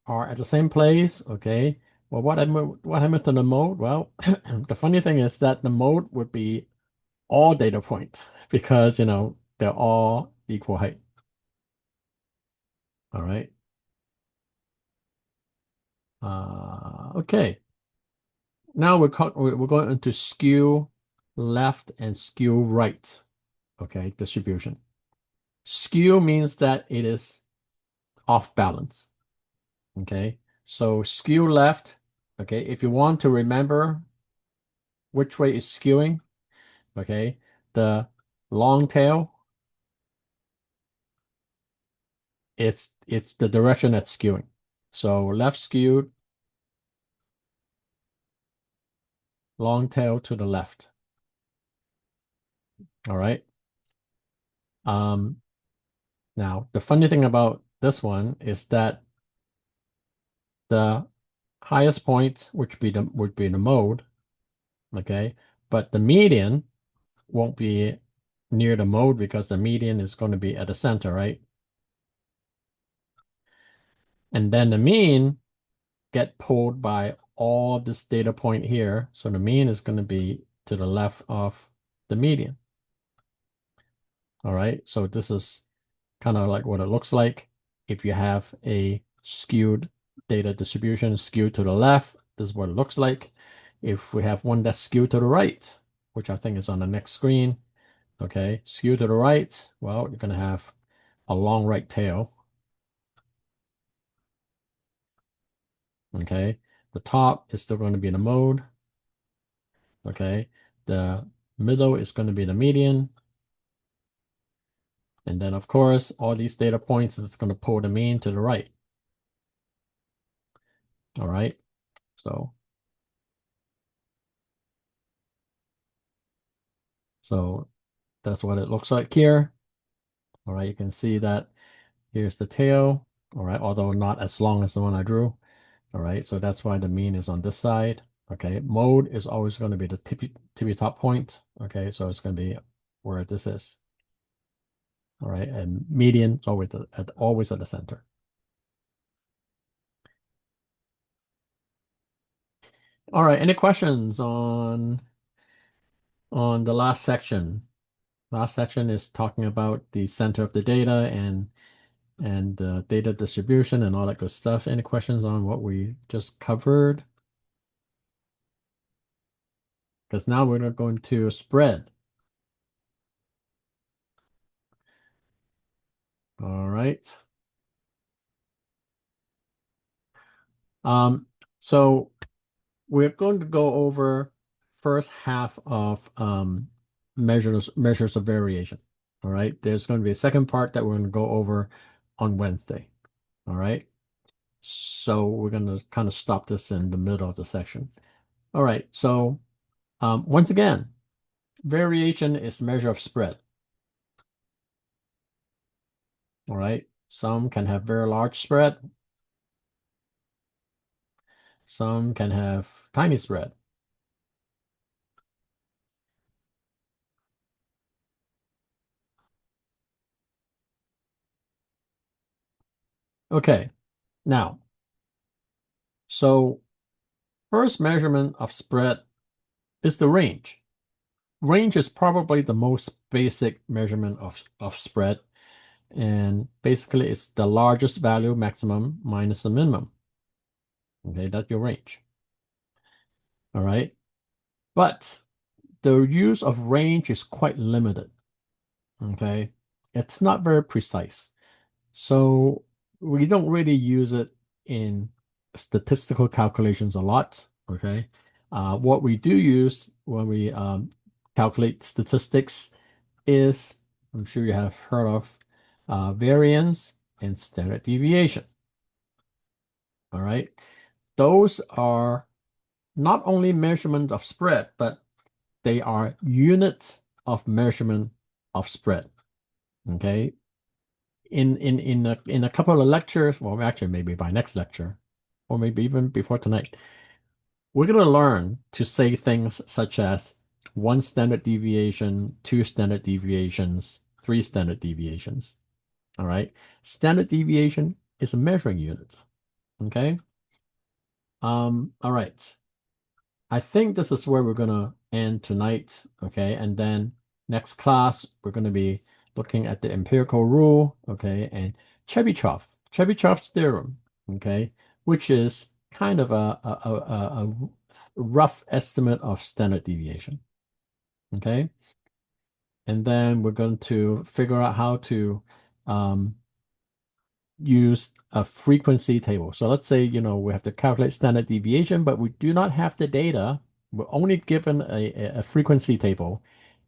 are at the same place. Okay. Well, what happened to the mode? Well, the funny thing is that the mode would be all data points because, they're all equal height. All right. Okay. Now we're going into skew left and skew right. Okay, distribution. Skew means that it is off balance. Okay. So skew left. Okay. If you want to remember which way is skewing, okay, the long tail, it's the direction that's skewing. So left skewed, long tail to the left. All right. Um, Now the funny thing about this one is that the highest point, which would be the mode, okay, but the median won't be near the mode because the median is going to be at the center, right? And then the mean get pulled by all this data point here. So the mean is going to be to the left of the median. All right. So this is kind of like what it looks like. If you have a skewed data distribution skewed to the left, this is what it looks like. If we have one that's skewed to the right, which I think is on the next screen, okay, skewed to the right, well, you're going to have a long right tail. Okay. The top is still going to be the mode. Okay. The middle is going to be the median. And then, of course, all these data points is going to pull the mean to the right. All right. So that's what it looks like here. All right. You can see that here's the tail. All right. Although not as long as the one I drew. All right. So that's why the mean is on this side. Okay. Mode is always going to be the tippy top point. Okay. So it's going to be where this is. All right. And median is always at the center. All right. Any questions on the last section? Last section is talking about the center of the data and data distribution and all that good stuff. Any questions on what we just covered? Because now we're going to spread. All right. Um, so we're going to go over first half of measures of variation. All right. There's going to be a second part that we're going to go over on Wednesday. All right. So we're going to kind of stop this in the middle of the section. All right, so once again, variation is measure of spread. All right, some can have very large spread, some can have tiny spread. Okay, now, so first measurement of spread is the range. Range is probably the most basic measurement of spread. And basically, it's the largest value maximum minus the minimum. Okay, that's your range. All right. But the use of range is quite limited. Okay. It's not very precise. So we don't really use it in statistical calculations a lot. Okay. What we do use when we calculate statistics is, I'm sure you have heard of variance and standard deviation. All right. Those are not only measurement of spread, but they are units of measurement of spread. Okay. In a couple of lectures, well, actually maybe by next lecture, or maybe even before tonight, we're going to learn to say things such as one standard deviation, two standard deviations, three standard deviations. All right. Standard deviation is a measuring unit. Okay. All right. I think this is where we're gonna end tonight. Okay. And then next class, we're gonna be looking at the empirical rule, okay, and Chebyshev's theorem, okay, which is kind of a rough estimate of standard deviation. Okay. And then we're going to figure out how to um, use a frequency table. So let's say, we have to calculate standard deviation, but we do not have the data. We're only given a frequency table.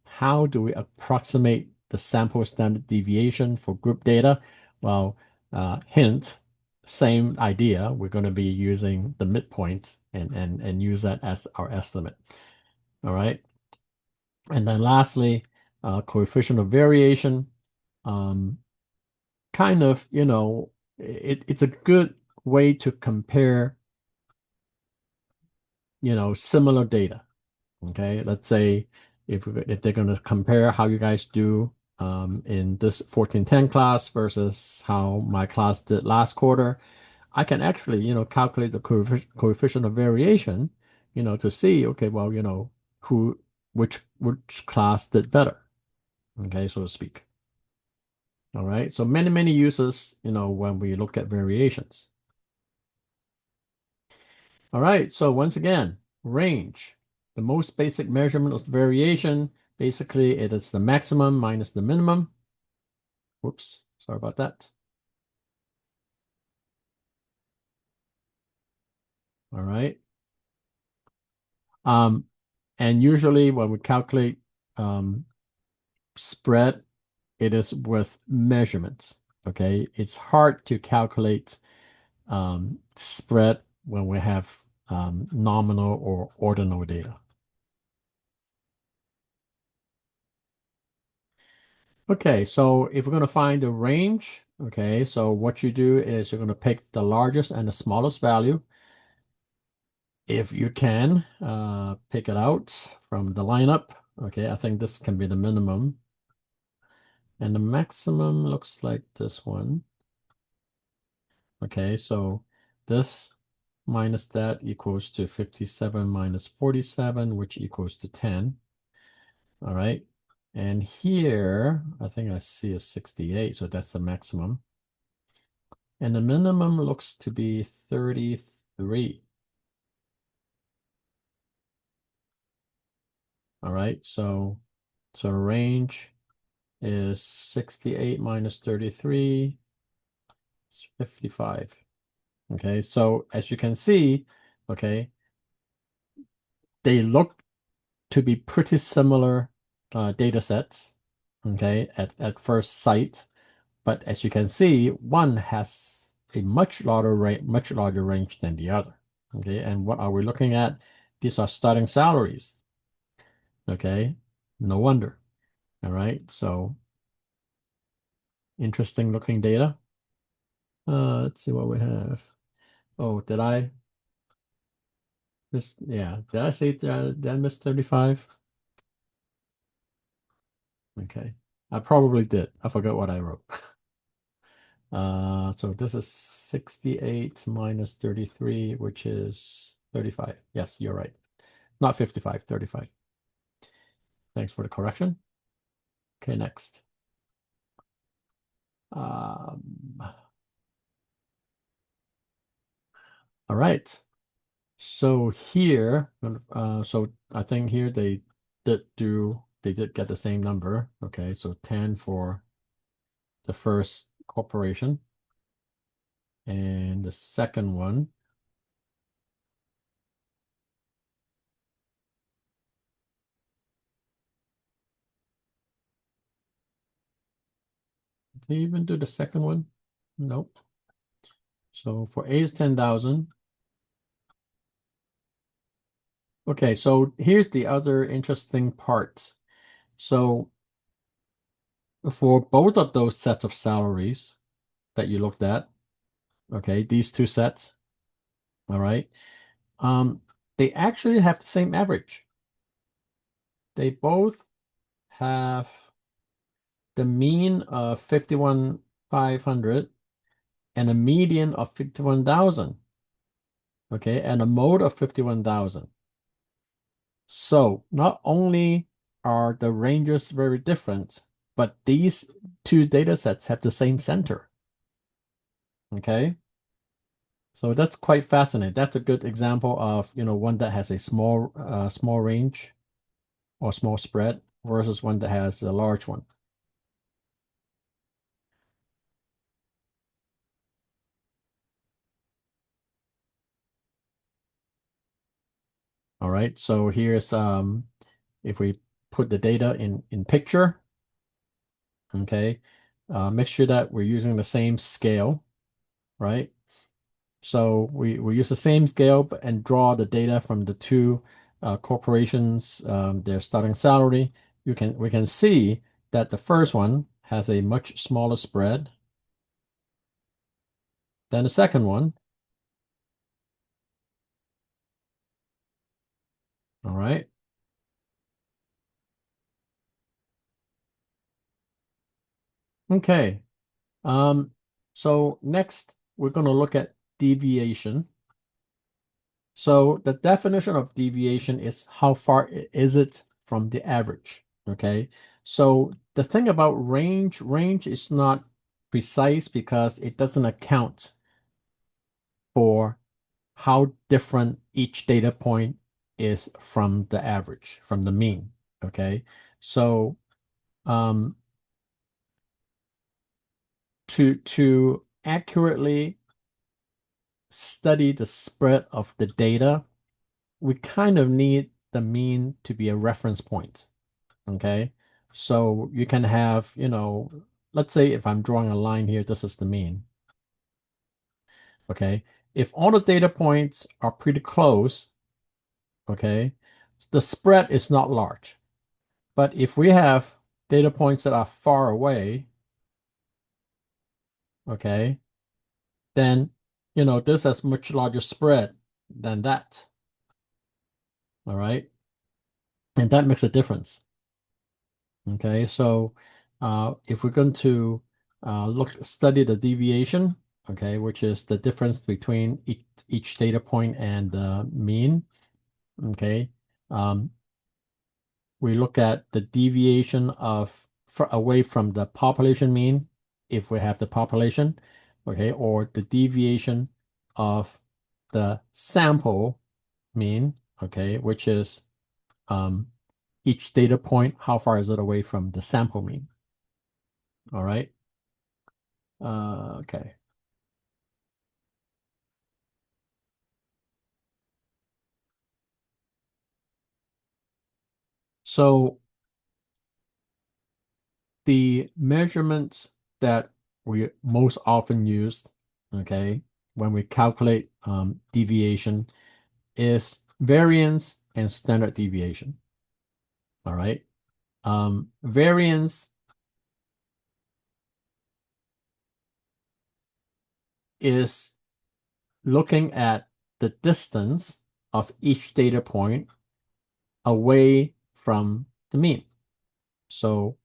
How do we approximate the sample standard deviation for group data? Well, hint, same idea. We're going to be using the midpoint and use that as our estimate. All right. And then lastly, coefficient of variation. Um, Kind of, it's a good way to compare, similar data. Okay, let's say if they're going to compare how you guys do in this 1410 class versus how my class did last quarter, I can actually, calculate the coefficient of variation, to see, okay, well, who which class did better, okay, so to speak. All right. So many uses, when we look at variations. All right. So once again, range, the most basic measurement of variation. Basically, it is the maximum minus the minimum. Whoops. Sorry about that. All right. Um, and usually when we calculate spread, it is with measurements. Okay. It's hard to calculate spread when we have nominal or ordinal data. Okay, so if we're going to find the range, okay, so what you do is you're going to pick the largest and the smallest value. If you can, pick it out from the lineup. Okay, I think this can be the minimum. And the maximum looks like this one. Okay, so this minus that equals to 57 minus 47, which equals to 10. All right. And here, I think I see a 68, so that's the maximum. And the minimum looks to be 33. All right, so range is 68 minus 33, it's 55. Okay, so as you can see, okay, they look to be pretty similar data sets, okay, at first sight. But as you can see, one has a much larger range than the other. Okay, and what are we looking at? These are starting salaries. Okay, no wonder. All right, so interesting looking data. Let's see what we have. Oh, did I miss? Yeah, did I say did I miss 35? Okay, I probably did. I forgot what I wrote. So this is 68 minus 33, which is 35. Yes, you're right. Not 55, 35. Thanks for the correction. Okay, next. All right. So here, so I think here they did get the same number. Okay, so 10 for the first corporation. And the second one, did they even do the second one? Nope. So for A is 10,000. Okay, so here's the other interesting part. So for both of those sets of salaries that you looked at, okay, these two sets, all right, they actually have the same average. They both have the mean of 51,500 and a median of 51,000, okay, and a mode of 51,000. So not only are the ranges very different, but these two data sets have the same center. Okay. So that's quite fascinating. That's a good example of, one that has a small range or small spread versus one that has a large one. All right. So here's if we put the data in picture, okay, make sure that we're using the same scale, right? So we use the same scale and draw the data from the two corporations, their starting salary. We can see that the first one has a much smaller spread than the second one. All right. Okay. Um, so next we're going to look at deviation. So the definition of deviation is how far is it from the average? Okay. So the thing about range is not precise because it doesn't account for how different each data point is from the average, from the mean. Okay. So um, to accurately study the spread of the data, we kind of need the mean to be a reference point. Okay. So you can have, let's say if I'm drawing a line here, this is the mean. Okay. If all the data points are pretty close, okay, the spread is not large. But if we have data points that are far away, okay, then, this has much larger spread than that. All right. And that makes a difference. Okay, so if we're going to study the deviation, okay, which is the difference between each data point and the mean, okay, um, we look at the deviation away from the population mean, if we have the population, okay, or the deviation of the sample mean, okay, which is um, each data point, how far is it away from the sample mean? All right. Okay. So the measurements that we most often used, okay, when we calculate deviation is variance and standard deviation. All right. Variance is looking at the distance of each data point away from the mean. So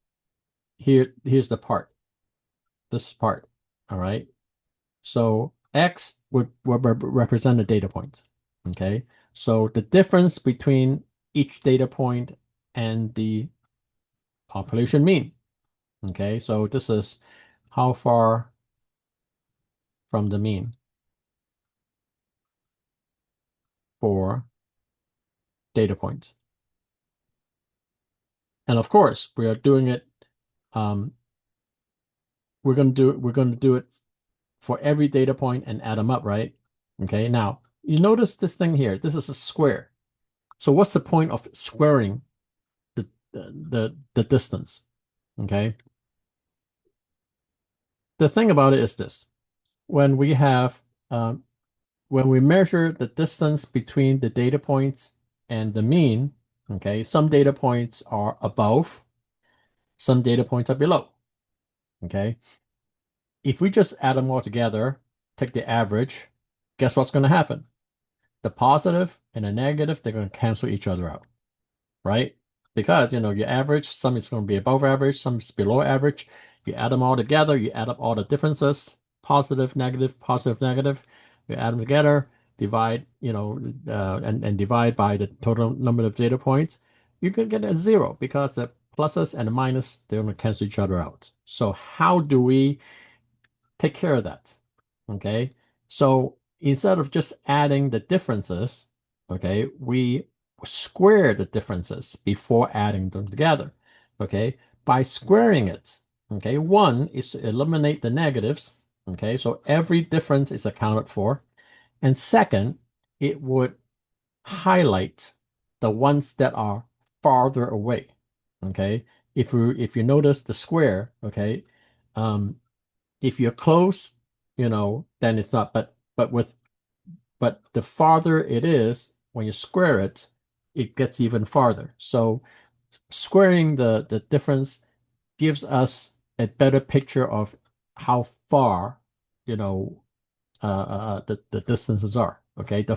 here's the part. This part. All right. So X would represent the data points. Okay. So the difference between each data point and the population mean. Okay. So this is how far from the mean for data points. And of course, we are doing it. We're going to do it for every data point and add them up, right? Okay. Now you notice this thing here. This is a square. So what's the point of squaring the distance? Okay. The thing about it is this: when we have when we measure the distance between the data points and the mean, okay, some data points are above, some data points are below. Okay. If we just add them all together, take the average, guess what's going to happen? The positive and the negative, they're going to cancel each other out, right? Because, your average, some is going to be above average, some is below average. You add them all together, you add up all the differences, positive, negative. You add them together, divide, and divide by the total number of data points. You can get a zero because the pluses and the minus, they're going to cancel each other out. So how do we take care of that? Okay. So instead of just adding the differences, okay, we square the differences before adding them together. Okay. By squaring it, okay, one is to eliminate the negatives. Okay. So every difference is accounted for. And second, it would highlight the ones that are farther away. Okay. If you notice the square, okay, if you're close, then it's not. But the farther it is, when you square it, it gets even farther. So squaring the difference gives us a better picture of how far, the distances are. Okay, the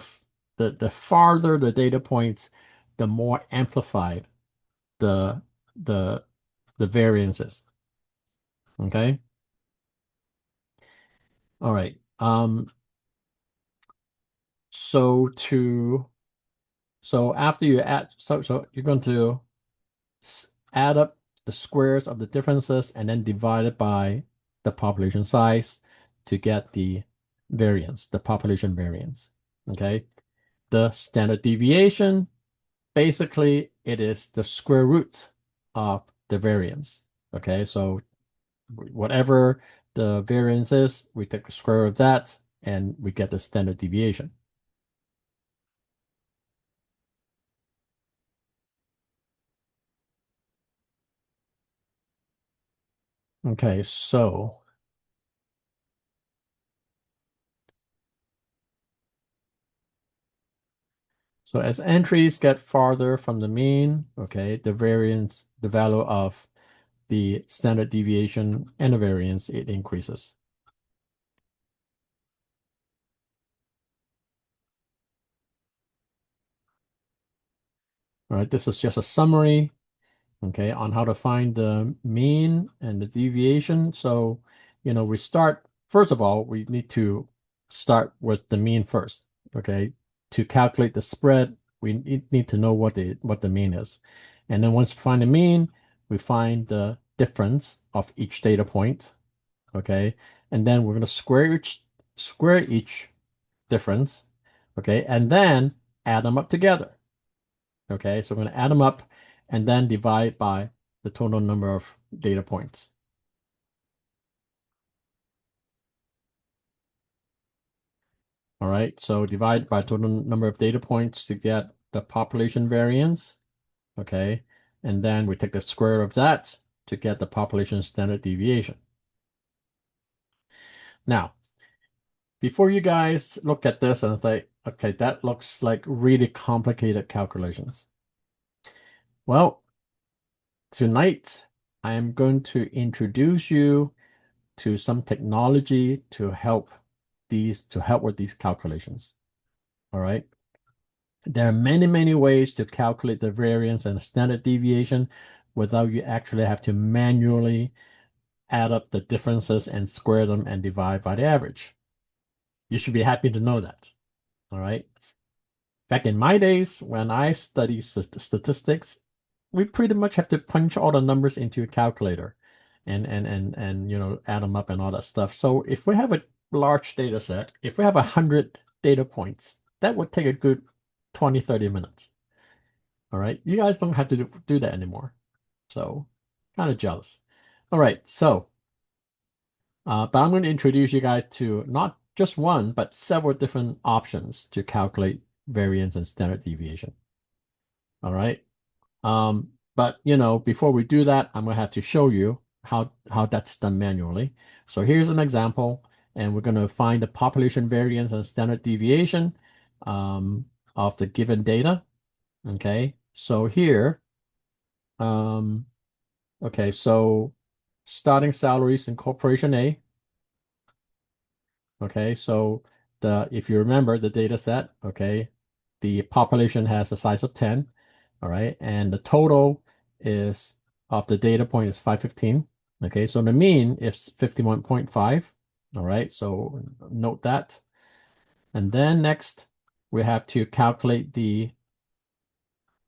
farther the data points, the more amplified the the the variance is. Okay. All right. So to So after you add, so you're going to add up the squares of the differences and then divide it by the population size to get the variance, the population variance. Okay. The standard deviation, basically, it is the square root of the variance. Okay. So whatever the variance is, we take the square of that and we get the standard deviation. Okay. So as entries get farther from the mean, okay, the variance, the value of the standard deviation and the variance, it increases. All right, this is just a summary, okay, on how to find the mean and the deviation. So, we start, first of all, we need to start with the mean first, okay? To calculate the spread, we need to know what the mean is. And then once we find the mean, we find the difference of each data point, okay? And then we're going to square each difference, okay? And then add them up together, okay? So we're going to add them up and then divide by the total number of data points. All right, so divide by total number of data points to get the population variance, okay? And then we take the square of that to get the population standard deviation. Now, before you guys look at this and say, okay, that looks like really complicated calculations. Well, tonight I am going to introduce you to some technology to help with these calculations. All right. There are many, many ways to calculate the variance and standard deviation without you actually have to manually add up the differences and square them and divide by the average. You should be happy to know that. All right. Back in my days, when I studied statistics, we pretty much have to punch all the numbers into a calculator and add them up and all that stuff. So if we have a large data set, if we have 100 data points, that would take a good 20, 30 minutes. All right. You guys don't have to do that anymore. So kind of jealous. All right. So, but I'm going to introduce you guys to not just one, but several different options to calculate variance and standard deviation. All right. But before we do that, I'm gonna have to show you how that's done manually. So here's an example, and we're gonna find the population variance and standard deviation of the given data. Okay, so here, um, okay, so starting salaries in Corporation A. Okay, so if you remember the data set, okay, the population has a size of 10, all right, and the total is of the data point is 515. Okay, so the mean is 51.5. All right, so note that. And then next, we have to calculate the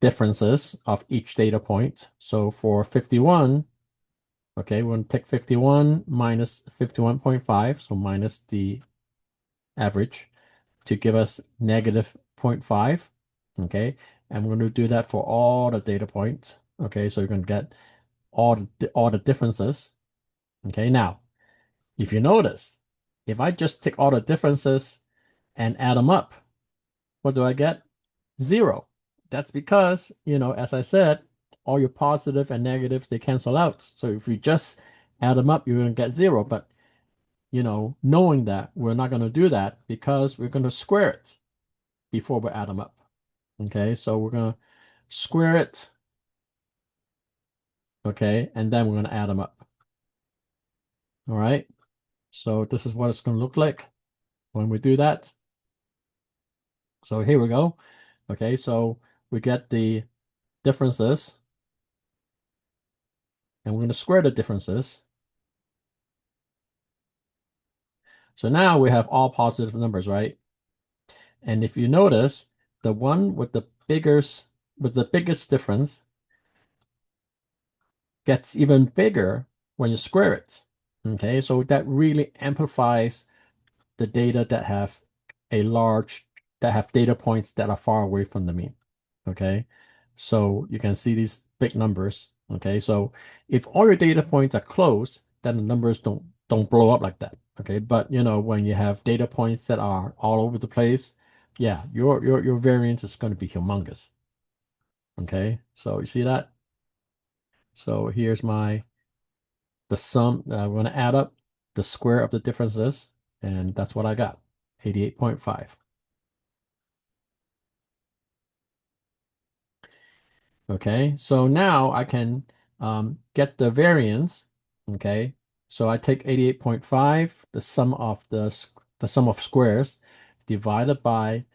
differences of each data point. So for 51, okay, we're going to take 51 minus 51.5, so minus the average, to give us negative 0.5. Okay, and we're going to do that for all the data points. Okay, so you're going to get all the differences. Okay, now if you notice, if I just take all the differences and add them up, what do I get? 0. That's because, as I said, all your positive and negatives, they cancel out. So if you just add them up, you're going to get 0. But knowing that, we're not going to do that because we're going to square it before we add them up. Okay, so we're going to square it. Okay, and then we're going to add them up. All right, so this is what it's going to look like when we do that. So here we go. Okay, so we get the differences, and we're going to square the differences. So now we have all positive numbers, right? And if you notice, the one with the biggest difference gets even bigger when you square it. Okay, so that really amplifies the data that have data points that are far away from the mean. Okay, so you can see these big numbers. Okay, so if all your data points are close, then the numbers don't blow up like that. Okay, but when you have data points that are all over the place, yeah, your variance is going to be humongous. Okay, so you see that? So here's the sum. I'm going to add up the square of the differences, and that's what I got, 88.5. Okay, so now I can get the variance. Okay, so I take 88.5, the sum of squares, divided by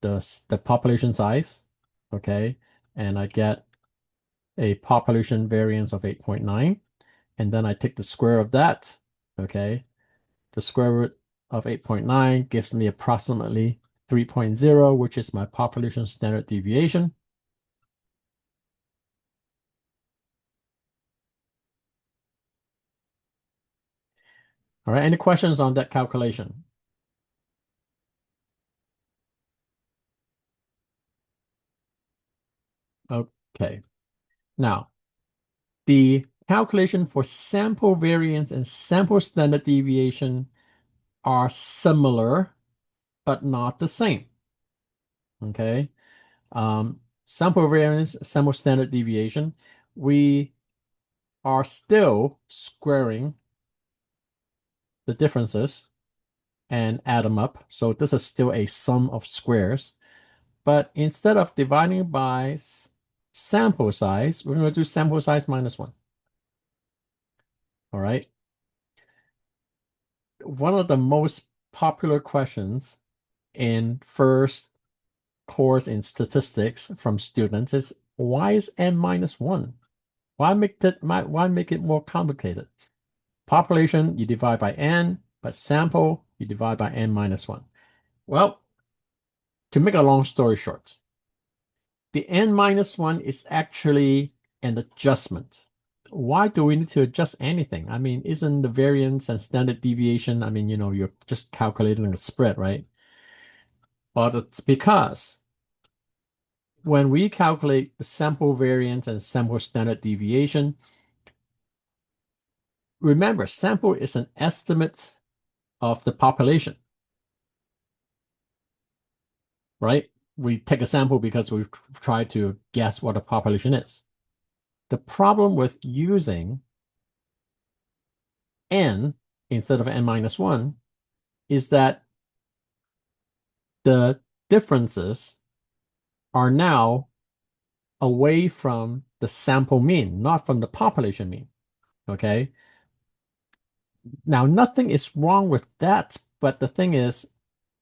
the population size. Okay, and I get a population variance of 8.9, and then I take the square of that. Okay, the square root of 8.9 gives me approximately 3.0, which is my population standard deviation. All right, any questions on that calculation? Okay. Now, the calculation for sample variance and sample standard deviation are similar, but not the same. Okay. Sample variance, sample standard deviation, we are still squaring the differences. and add them up. So this is still a sum of squares. But instead of dividing by sample size, we're going to do sample size minus 1. All right. One of the most popular questions in first course in statistics from students is, why is n minus 1? Why make it more complicated? Population, you divide by n, but sample, you divide by n minus 1. Well, to make a long story short, the n minus 1 is actually an adjustment. Why do we need to adjust anything? I mean, isn't the variance and standard deviation, I mean, you're just calculating a spread, right? Well, it's because when we calculate the sample variance and sample standard deviation, remember, sample is an estimate of the population, right? We take a sample because we try to guess what the population is. The problem with using n instead of n minus 1 is that the differences are now away from the sample mean, not from the population mean. Okay. Now, nothing is wrong with that, but the thing is,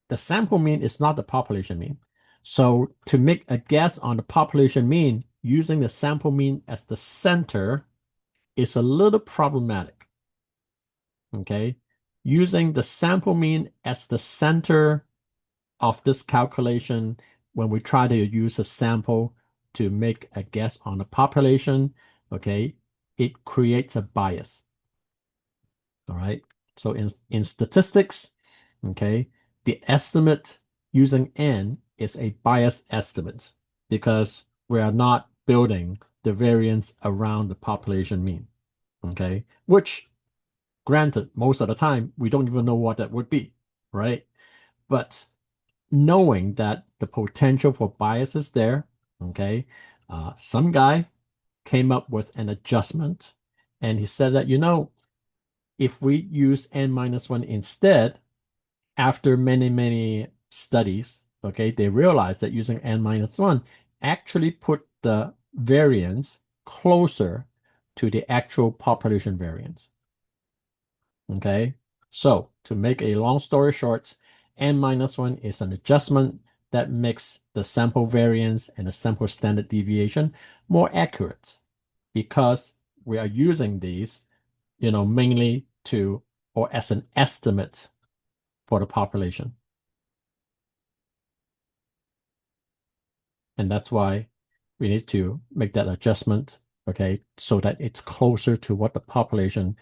the sample mean is not the population mean. So to make a guess on the population mean using the sample mean as the center is a little problematic. Okay. Using the sample mean as the center of this calculation, when we try to use a sample to make a guess on the population, okay, it creates a bias. All right. So in statistics, okay, the estimate using n is a biased estimate because we are not building the variance around the population mean. Okay, which granted, most of the time we don't even know what that would be, right? But knowing that the potential for bias is there, okay, some guy came up with an adjustment and he said that, if we use n minus 1 instead, after many, many studies, okay, they realized that using n minus 1 actually put the variance closer to the actual population variance. Okay, so to make a long story short, n minus 1 is an adjustment that makes the sample variance and the sample standard deviation more accurate because we are using these, mainly to or as an estimate for the population. And that's why we need to make that adjustment, okay, so that it's closer to what the population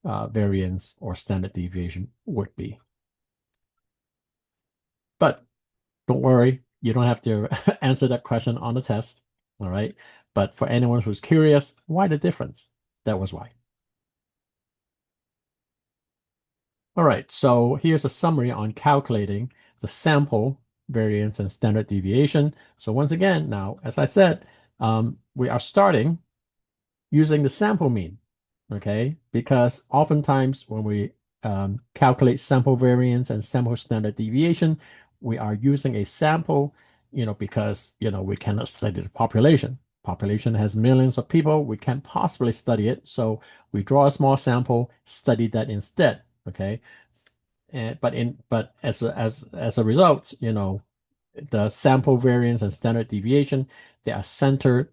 variance or standard deviation would be. But don't worry, you don't have to answer that question on the test, all right? But for anyone who's curious, why the difference? That was why. All right, so here's a summary on calculating the sample variance and standard deviation. So once again, now, as I said, we are starting using the sample mean, okay? Because oftentimes when we calculate sample variance and sample standard deviation, we are using a sample, because, we cannot study the population. Population has millions of people. We can't possibly study it. So we draw a small sample, study that instead, okay? But as a result, the sample variance and standard deviation, they are centered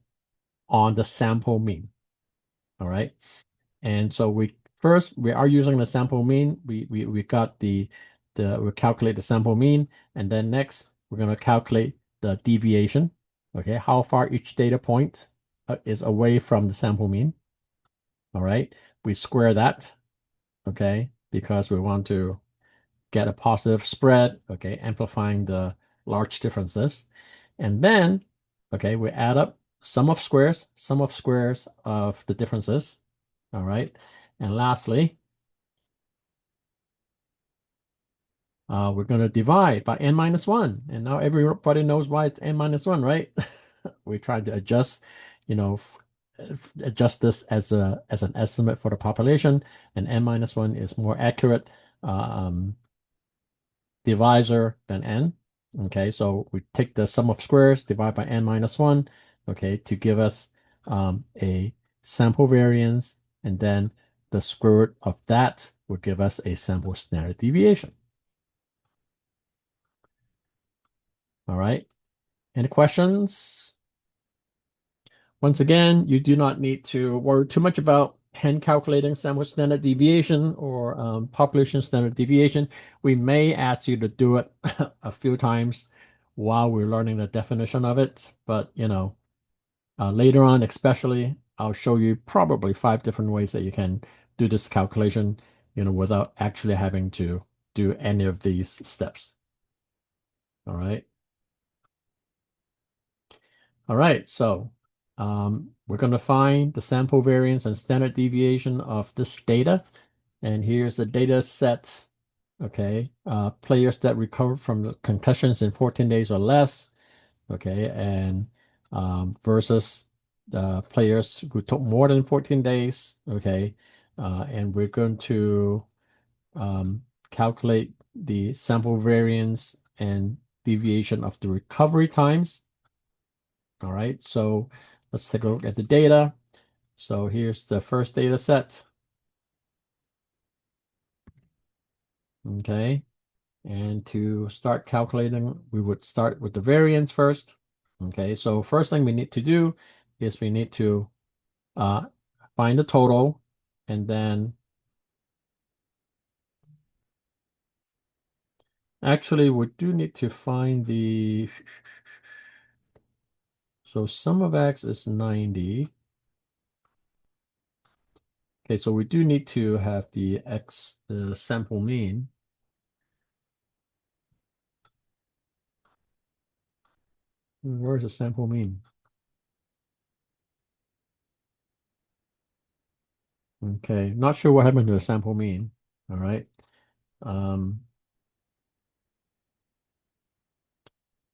on the sample mean. All right. And so we are using the sample mean. We got we calculate the sample mean, and then next we're going to calculate the deviation. Okay, how far each data point is away from the sample mean. All right, we square that. Okay, because we want to get a positive spread. Okay, amplifying the large differences, and then okay, we add up sum of squares of the differences. All right. And lastly, we're going to divide by n minus 1. And now everybody knows why it's n minus 1, right? We're trying to adjust, adjust this as an estimate for the population, and n minus 1 is more accurate. divisor than n. Okay, so we take the sum of squares, divide by n minus 1, okay, to give us a sample variance, and then the square root of that will give us a sample standard deviation. All right, any questions? Once again, you do not need to worry too much about hand calculating sample standard deviation or population standard deviation. We may ask you to do it a few times while we're learning the definition of it, but later on, especially, I'll show you probably 5 different ways that you can do this calculation, without actually having to do any of these steps. All right. All right, so we're going to find the sample variance and standard deviation of this data. And here's the data set, okay? Players that recovered from the concussions in 14 days or less, okay? And versus players who took more than 14 days, okay? And we're going to calculate the sample variance and deviation of the recovery times. All right, so let's take a look at the data. So here's the first data set. Okay, and to start calculating, we would start with the variance first. Okay, so first thing we need to do is we need to find the total, and then actually we do need to find the, so sum of x is 90. Okay, so we do need to have the sample mean. Where's the sample mean? Okay, not sure what happened to the sample mean. All right. Um,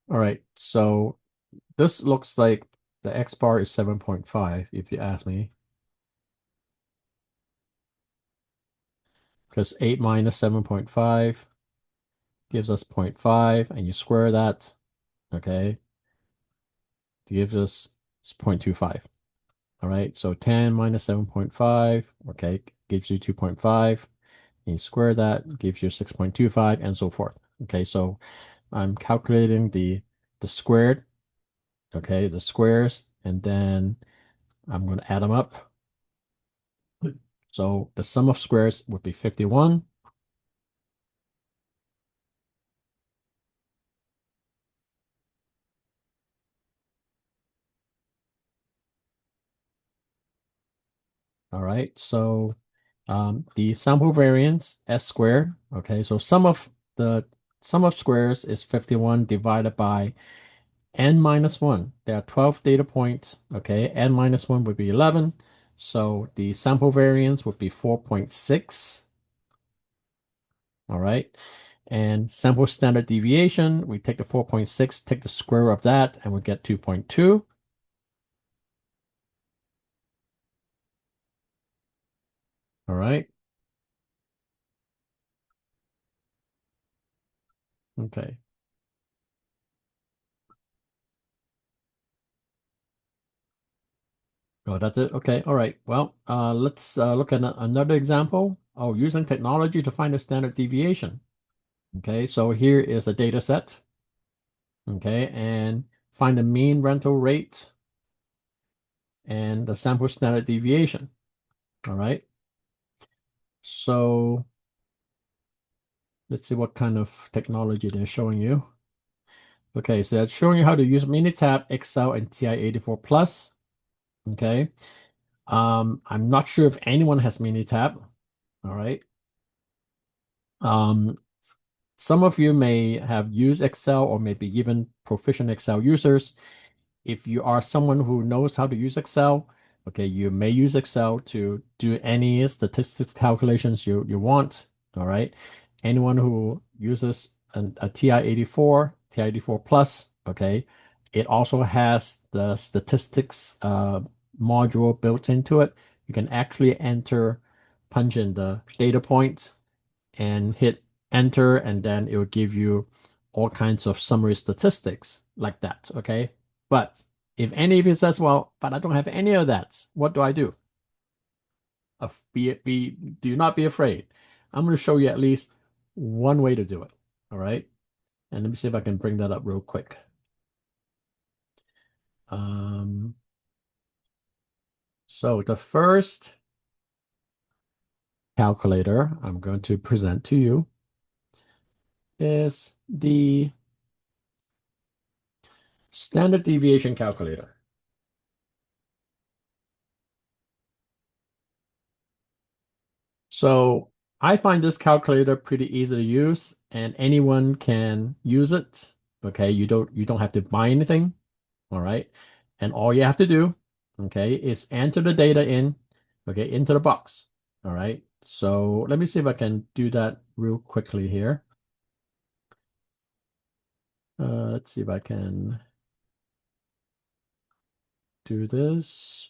all right, so this looks like the X bar is 7.5, if you ask me. Because 8 minus 7.5 gives us 0.5, and you square that, okay, to give us 0.25. All right, so 10 minus 7.5, okay, gives you 2.5. And you square that, gives you 6.25, and so forth. Okay, so I'm calculating the squared, okay, the squares, and then I'm going to add them up. So the sum of squares would be 51. All right, so the sample variance S squared, okay, so sum of squares is 51 divided by n minus 1. There are 12 data points, okay, n minus 1 would be 11. So the sample variance would be 4.6. All right. And sample standard deviation, we take the 4.6, take the square of that, and we get 2.2. All right. Okay. Oh, that's it. Okay. All right. Well, let's look at another example. Oh, using technology to find the standard deviation. Okay. So here is a data set. Okay. And find the mean rental rate and the sample standard deviation. All right. So let's see what kind of technology they're showing you. Okay, so that's showing you how to use Minitab, Excel, and TI-84 Plus. Okay. I'm not sure if anyone has Minitab. All right. Um, some of you may have used Excel or maybe even proficient Excel users. If you are someone who knows how to use Excel, okay, you may use Excel to do any statistical calculations you want. All right. Anyone who uses a TI-84, TI-84 Plus, okay, it also has the statistics module built into it. You can actually punch in the data points and hit enter, and then it will give you all kinds of summary statistics like that, okay? But if any of you says, well, but I don't have any of that, what do I do? Do not be afraid. I'm going to show you at least one way to do it, all right? And let me see if I can bring that up real quick. So the first calculator I'm going to present to you is the standard deviation calculator. So I find this calculator pretty easy to use, and anyone can use it. Okay, you don't have to buy anything. All right. And all you have to do, okay, is enter the data in, okay, into the box. All right. So let me see if I can do that real quickly here. Let's see if I can do this.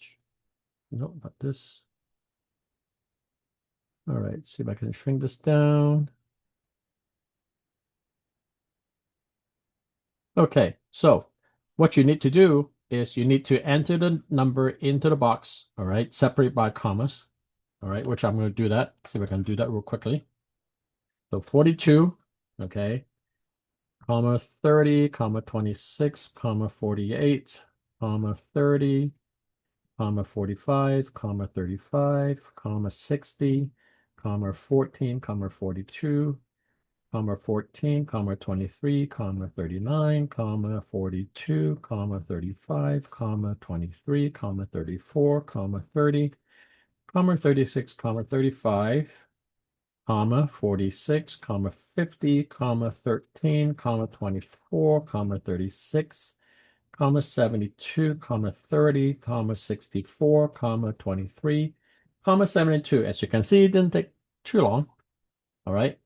No, not this. All right, see if I can shrink this down. Okay, so what you need to do is you need to enter the number into the box, all right, separate by commas, all right, which I'm going to do that. See if I can do that real quickly. So 42, okay, comma 30, comma 26, comma 48, comma 30, comma 45, comma 35, comma 60, comma 14, comma 42, comma 14, comma 23, comma 39, comma 42, comma 35, comma 23, comma 34, comma 30, comma 36, comma 35, comma 46, comma 50, comma 13, comma 24, comma 36, comma 72, comma 30, comma 64, comma 23, comma 72. As you can see, it didn't take too long. All right.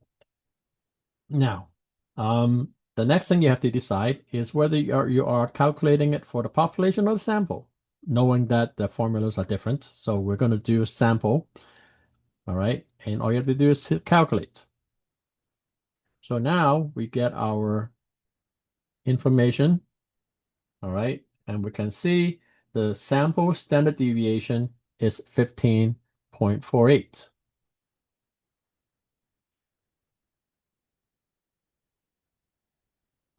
Now, the next thing you have to decide is whether you are calculating it for the population or the sample, knowing that the formulas are different. So we're going to do sample, all right? And all you have to do is hit calculate. So now we get our information, all right? And we can see the sample standard deviation is 15.48.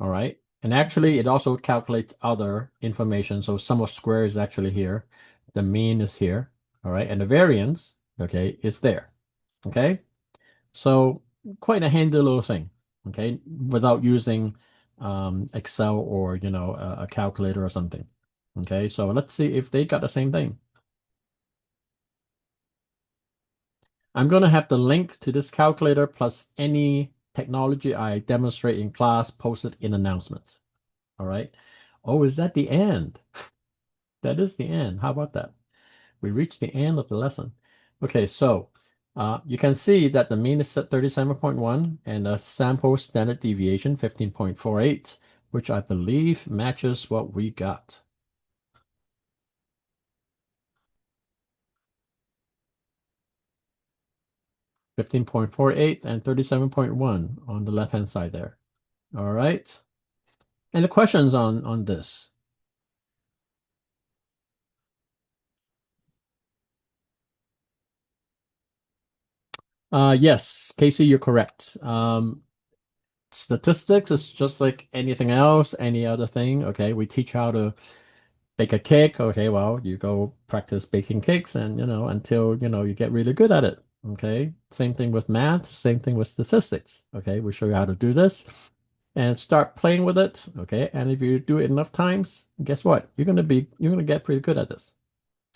All right. And actually, it also calculates other information. So sum of squares is actually here. The mean is here. All right. And the variance, okay, is there. Okay. So quite a handy little thing. Okay. Without using Excel or, a calculator or something. Okay. So let's see if they got the same thing. I'm going to have the link to this calculator plus any technology I demonstrate in class posted in announcements. All right. Oh, is that the end? That is the end. How about that? We reached the end of the lesson. Okay, so you can see that the mean is set 37.1 and the sample standard deviation 15.48, which I believe matches what we got. $15.48 and 37.1 on the left-hand side there. All right. And the questions on this. Yes, Casey, you're correct. Statistics is just like anything else, any other thing. Okay, we teach how to bake a cake. Okay, well, you go practice baking cakes and, until, you get really good at it. Okay, same thing with math, same thing with statistics. Okay, we show you how to do this and start playing with it. Okay, and if you do it enough times, guess what? You're gonna get pretty good at this.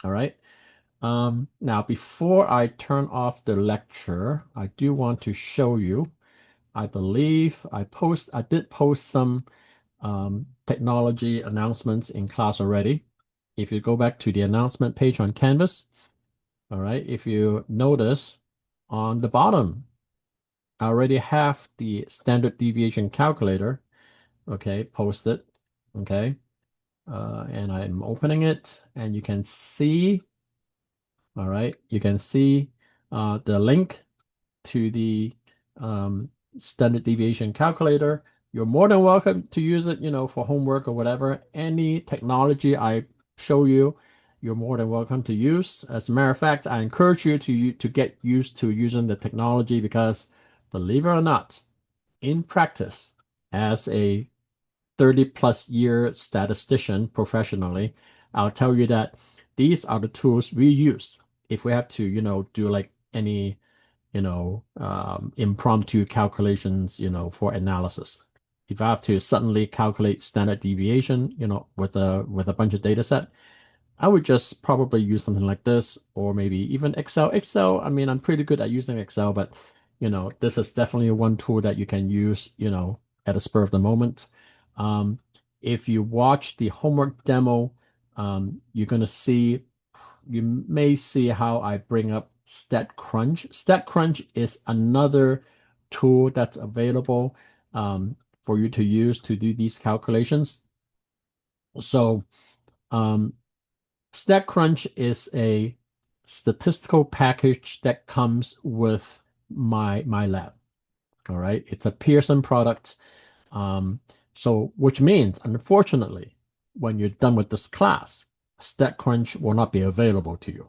All right. Now before I turn off the lecture, I do want to show you. I believe I did post some technology announcements in class already. If you go back to the announcement page on Canvas, all right, if you notice on the bottom, I already have the standard deviation calculator, okay, posted, okay, and I'm opening it, and you can see, all right, you can see the link to the standard deviation calculator. You're more than welcome to use it, for homework or whatever. Any technology I show you, you're more than welcome to use. As a matter of fact, I encourage you to get used to using the technology because, believe it or not, in practice, as a 30 plus year statistician professionally, I'll tell you that these are the tools we use if we have to, do like any impromptu calculations, for analysis. If I have to suddenly calculate standard deviation, with a bunch of data set, I would just probably use something like this, or maybe even Excel. Excel, I mean, I'm pretty good at using Excel, but this is definitely one tool that you can use, at a spur of the moment. Um, if you watch the homework demo, you're gonna see you may see how I bring up StatCrunch. StatCrunch is another tool that's available for you to use to do these calculations. So, um, StatCrunch is a statistical package that comes with my lab. All right, it's a Pearson product. Um, so which means, unfortunately, when you're done with this class, StatCrunch will not be available to you.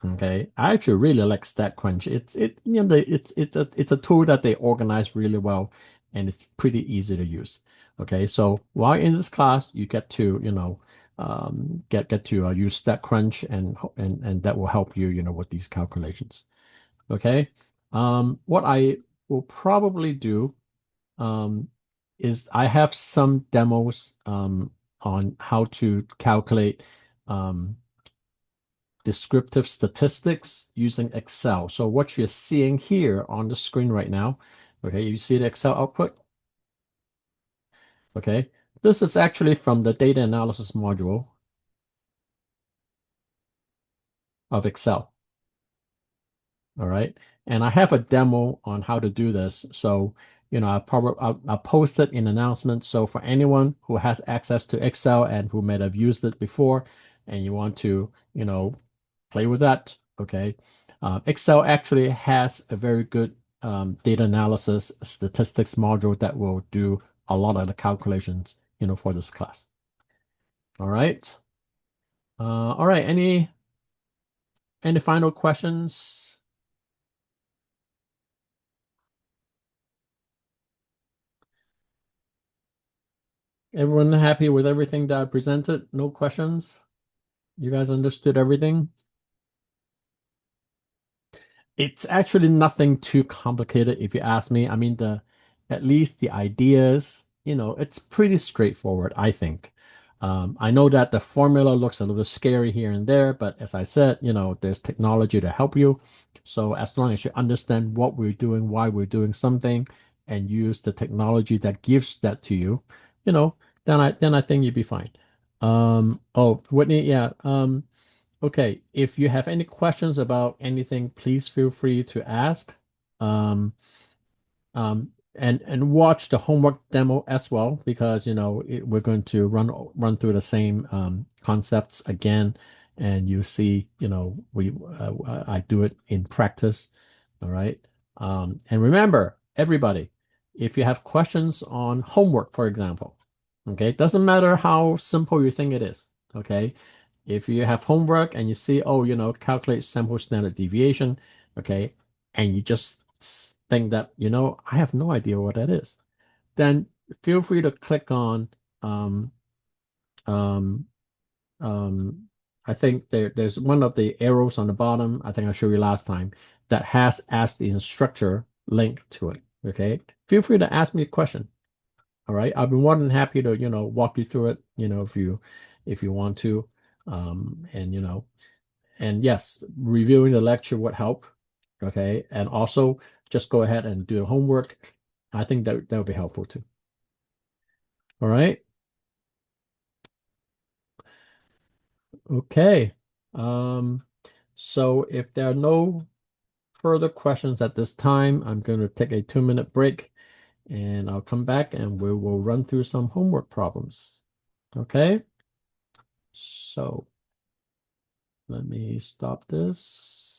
Okay, I actually really like StatCrunch. It's a tool that they organize really well, and it's pretty easy to use. Okay, so while in this class, you get to get to use StatCrunch, and that will help you with these calculations. Okay, what I will probably do um, is I have some demos on how to calculate um, descriptive statistics using Excel. So what you're seeing here on the screen right now, okay, you see the Excel output? Okay, this is actually from the data analysis module of Excel. All right. And I have a demo on how to do this. So, I'll post it in announcements. So for anyone who has access to Excel and who may have used it before and you want to, play with that, okay. Excel actually has a very good data analysis statistics module that will do a lot of the calculations, for this class. All right. All right. Any final questions? Everyone happy with everything that I presented? No questions? You guys understood everything? It's actually nothing too complicated if you ask me. I mean, at least the ideas, it's pretty straightforward, I think. I know that the formula looks a little scary here and there, but as I said, there's technology to help you. So as long as you understand what we're doing, why we're doing something, and use the technology that gives that to you, you know, then I think you'd be fine. Oh, Whitney, yeah. Okay, if you have any questions about anything, please feel free to ask. Um, and watch the homework demo as well because we're going to run through the same concepts again, and you see we I do it in practice. All right. And remember, everybody, if you have questions on homework, for example, okay, it doesn't matter how simple you think it is. Okay, if you have homework and you see, oh, calculate sample standard deviation, okay, and you just think that, I have no idea what that is, then feel free to click on, um, um, um, I think there's one of the arrows on the bottom, I think I showed you last time, that has Ask the Instructor link to it, okay? Feel free to ask me a question, all right? I've been more than happy to, walk you through it, if you want to, and, and yes, reviewing the lecture would help. Okay. And also just go ahead and do the homework. I think that would be helpful too. All right. Okay. Um, so if there are no further questions at this time, I'm going to take a 2-minute break and I'll come back and we will run through some homework problems. Okay. So let me stop this.